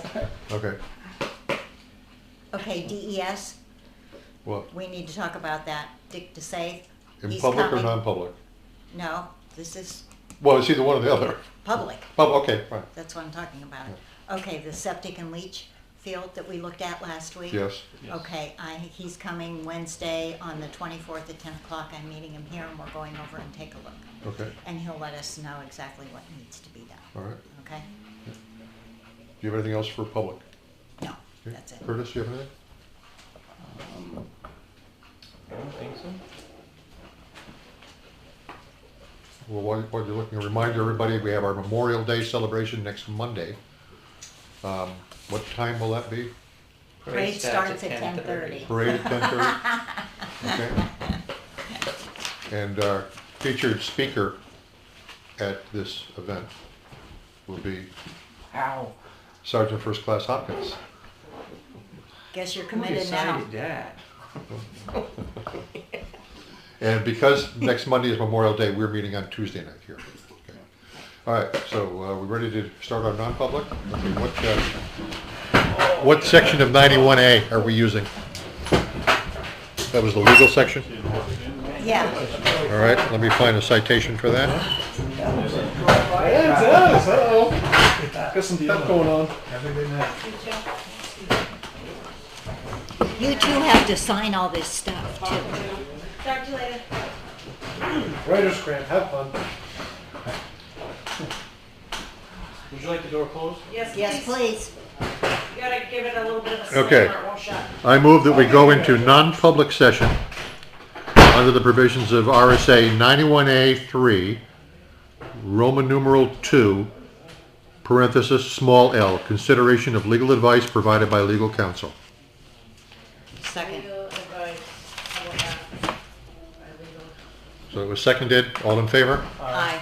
Speaker 1: Okay,
Speaker 2: Okay, DES,
Speaker 1: what,
Speaker 2: we need to talk about that. Dick DeSafe,
Speaker 1: in
Speaker 2: he's
Speaker 1: public or
Speaker 2: coming.
Speaker 1: non-public?
Speaker 2: No, this is
Speaker 1: Well, it's either one or the other.
Speaker 2: public.
Speaker 1: Oh, okay, fine,
Speaker 2: That's what I'm talking about. Okay, the septic and leach field that we looked at last week.
Speaker 1: yes.
Speaker 2: Okay, he's coming Wednesday on the 24th at 10 o'clock. I'm meeting him here and we're going over and take a look.
Speaker 1: Okay,
Speaker 2: And he'll let us know exactly what needs to be done,
Speaker 1: all right.
Speaker 2: okay?
Speaker 1: Do you have anything else for public?
Speaker 2: No,
Speaker 1: Okay.
Speaker 2: that's it.
Speaker 1: Curtis, you have anything?
Speaker 4: I don't think so.
Speaker 1: Well, while you're looking, a reminder, everybody, we have our Memorial Day celebration next Monday. What time will that be?
Speaker 2: Parade starts at 10:30.
Speaker 1: Parade at 10:30? Okay. And our featured speaker at this event will be Sergeant First Class Hopkins.
Speaker 2: Guess you're
Speaker 17: who
Speaker 2: committed now.
Speaker 17: decided that?
Speaker 1: And because next Monday is Memorial Day, we're meeting on Tuesday night here. Okay. All right, so we're ready to start our non-public? Okay, what section of 91A are we using? That was the legal section?
Speaker 2: Yeah.
Speaker 1: All right, let me find a citation for that.
Speaker 8: Yeah, it does, uh-oh. Got some stuff going on.
Speaker 2: You two have to sign all this stuff too.
Speaker 3: Talk to you later.
Speaker 8: Writer's cramp, have fun.
Speaker 4: Would you like the door closed?
Speaker 2: Yes, please.
Speaker 3: You gotta give it a little bit of a slam
Speaker 1: Okay.
Speaker 3: or it won't shut.
Speaker 1: I move that we go into non-public session under the provisions of RSA 91A3, Roman numeral 2, parenthesis, small l, consideration of legal advice provided by legal counsel.
Speaker 2: Second.
Speaker 3: Legal advice, how about that? By legal.
Speaker 1: So it was seconded. All in favor?
Speaker 2: Aye.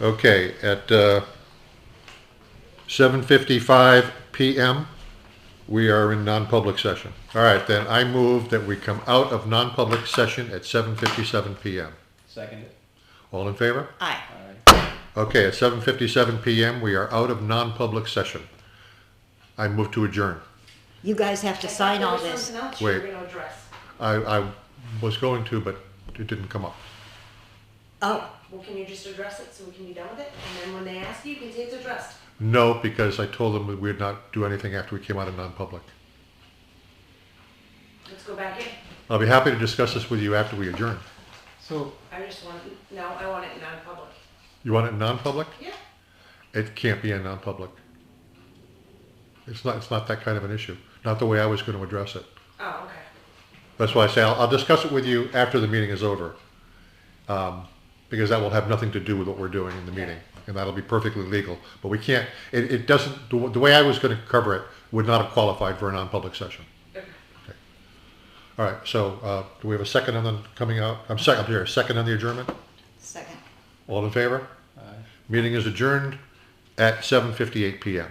Speaker 1: Okay, at 7:55 p.m., we are in non-public session. All right, then I move that we come out of non-public session at 7:57 p.m.
Speaker 8: Second it.
Speaker 1: All in favor?
Speaker 2: Aye.
Speaker 1: Okay, at 7:57 p.m., we are out of non-public session. I move to adjourn.
Speaker 2: You guys have to sign all this.
Speaker 3: Something else
Speaker 1: Wait.
Speaker 3: you were gonna address.
Speaker 1: I was going to, but it didn't come up.
Speaker 2: Oh,
Speaker 3: Well, can you just address it so we can be done with it? And then when they ask you, you can say it's addressed.
Speaker 1: No, because I told them that we'd not do anything after we came out of non-public.
Speaker 3: Let's go back in.
Speaker 1: I'll be happy to discuss this with you after we adjourn.
Speaker 4: So,
Speaker 3: I just want, no, I want it non-public.
Speaker 1: You want it in non-public?
Speaker 3: Yeah.
Speaker 1: It can't be in non-public. It's not that kind of an issue. Not the way I was going to address it.
Speaker 3: Oh, okay.
Speaker 1: That's why I say I'll discuss it with you after the meeting is over. Because that will have nothing to do with what we're doing in the meeting. And that'll be perfectly legal. But we can't, it doesn't, the way I was going to cover it would not have qualified for a non-public session.
Speaker 3: Okay.
Speaker 1: All right, so do we have a second on the coming out? I'm here, second on the adjournment?
Speaker 2: second.
Speaker 1: All in favor?
Speaker 8: Aye.
Speaker 1: Meeting is adjourned at 7:58 p.m.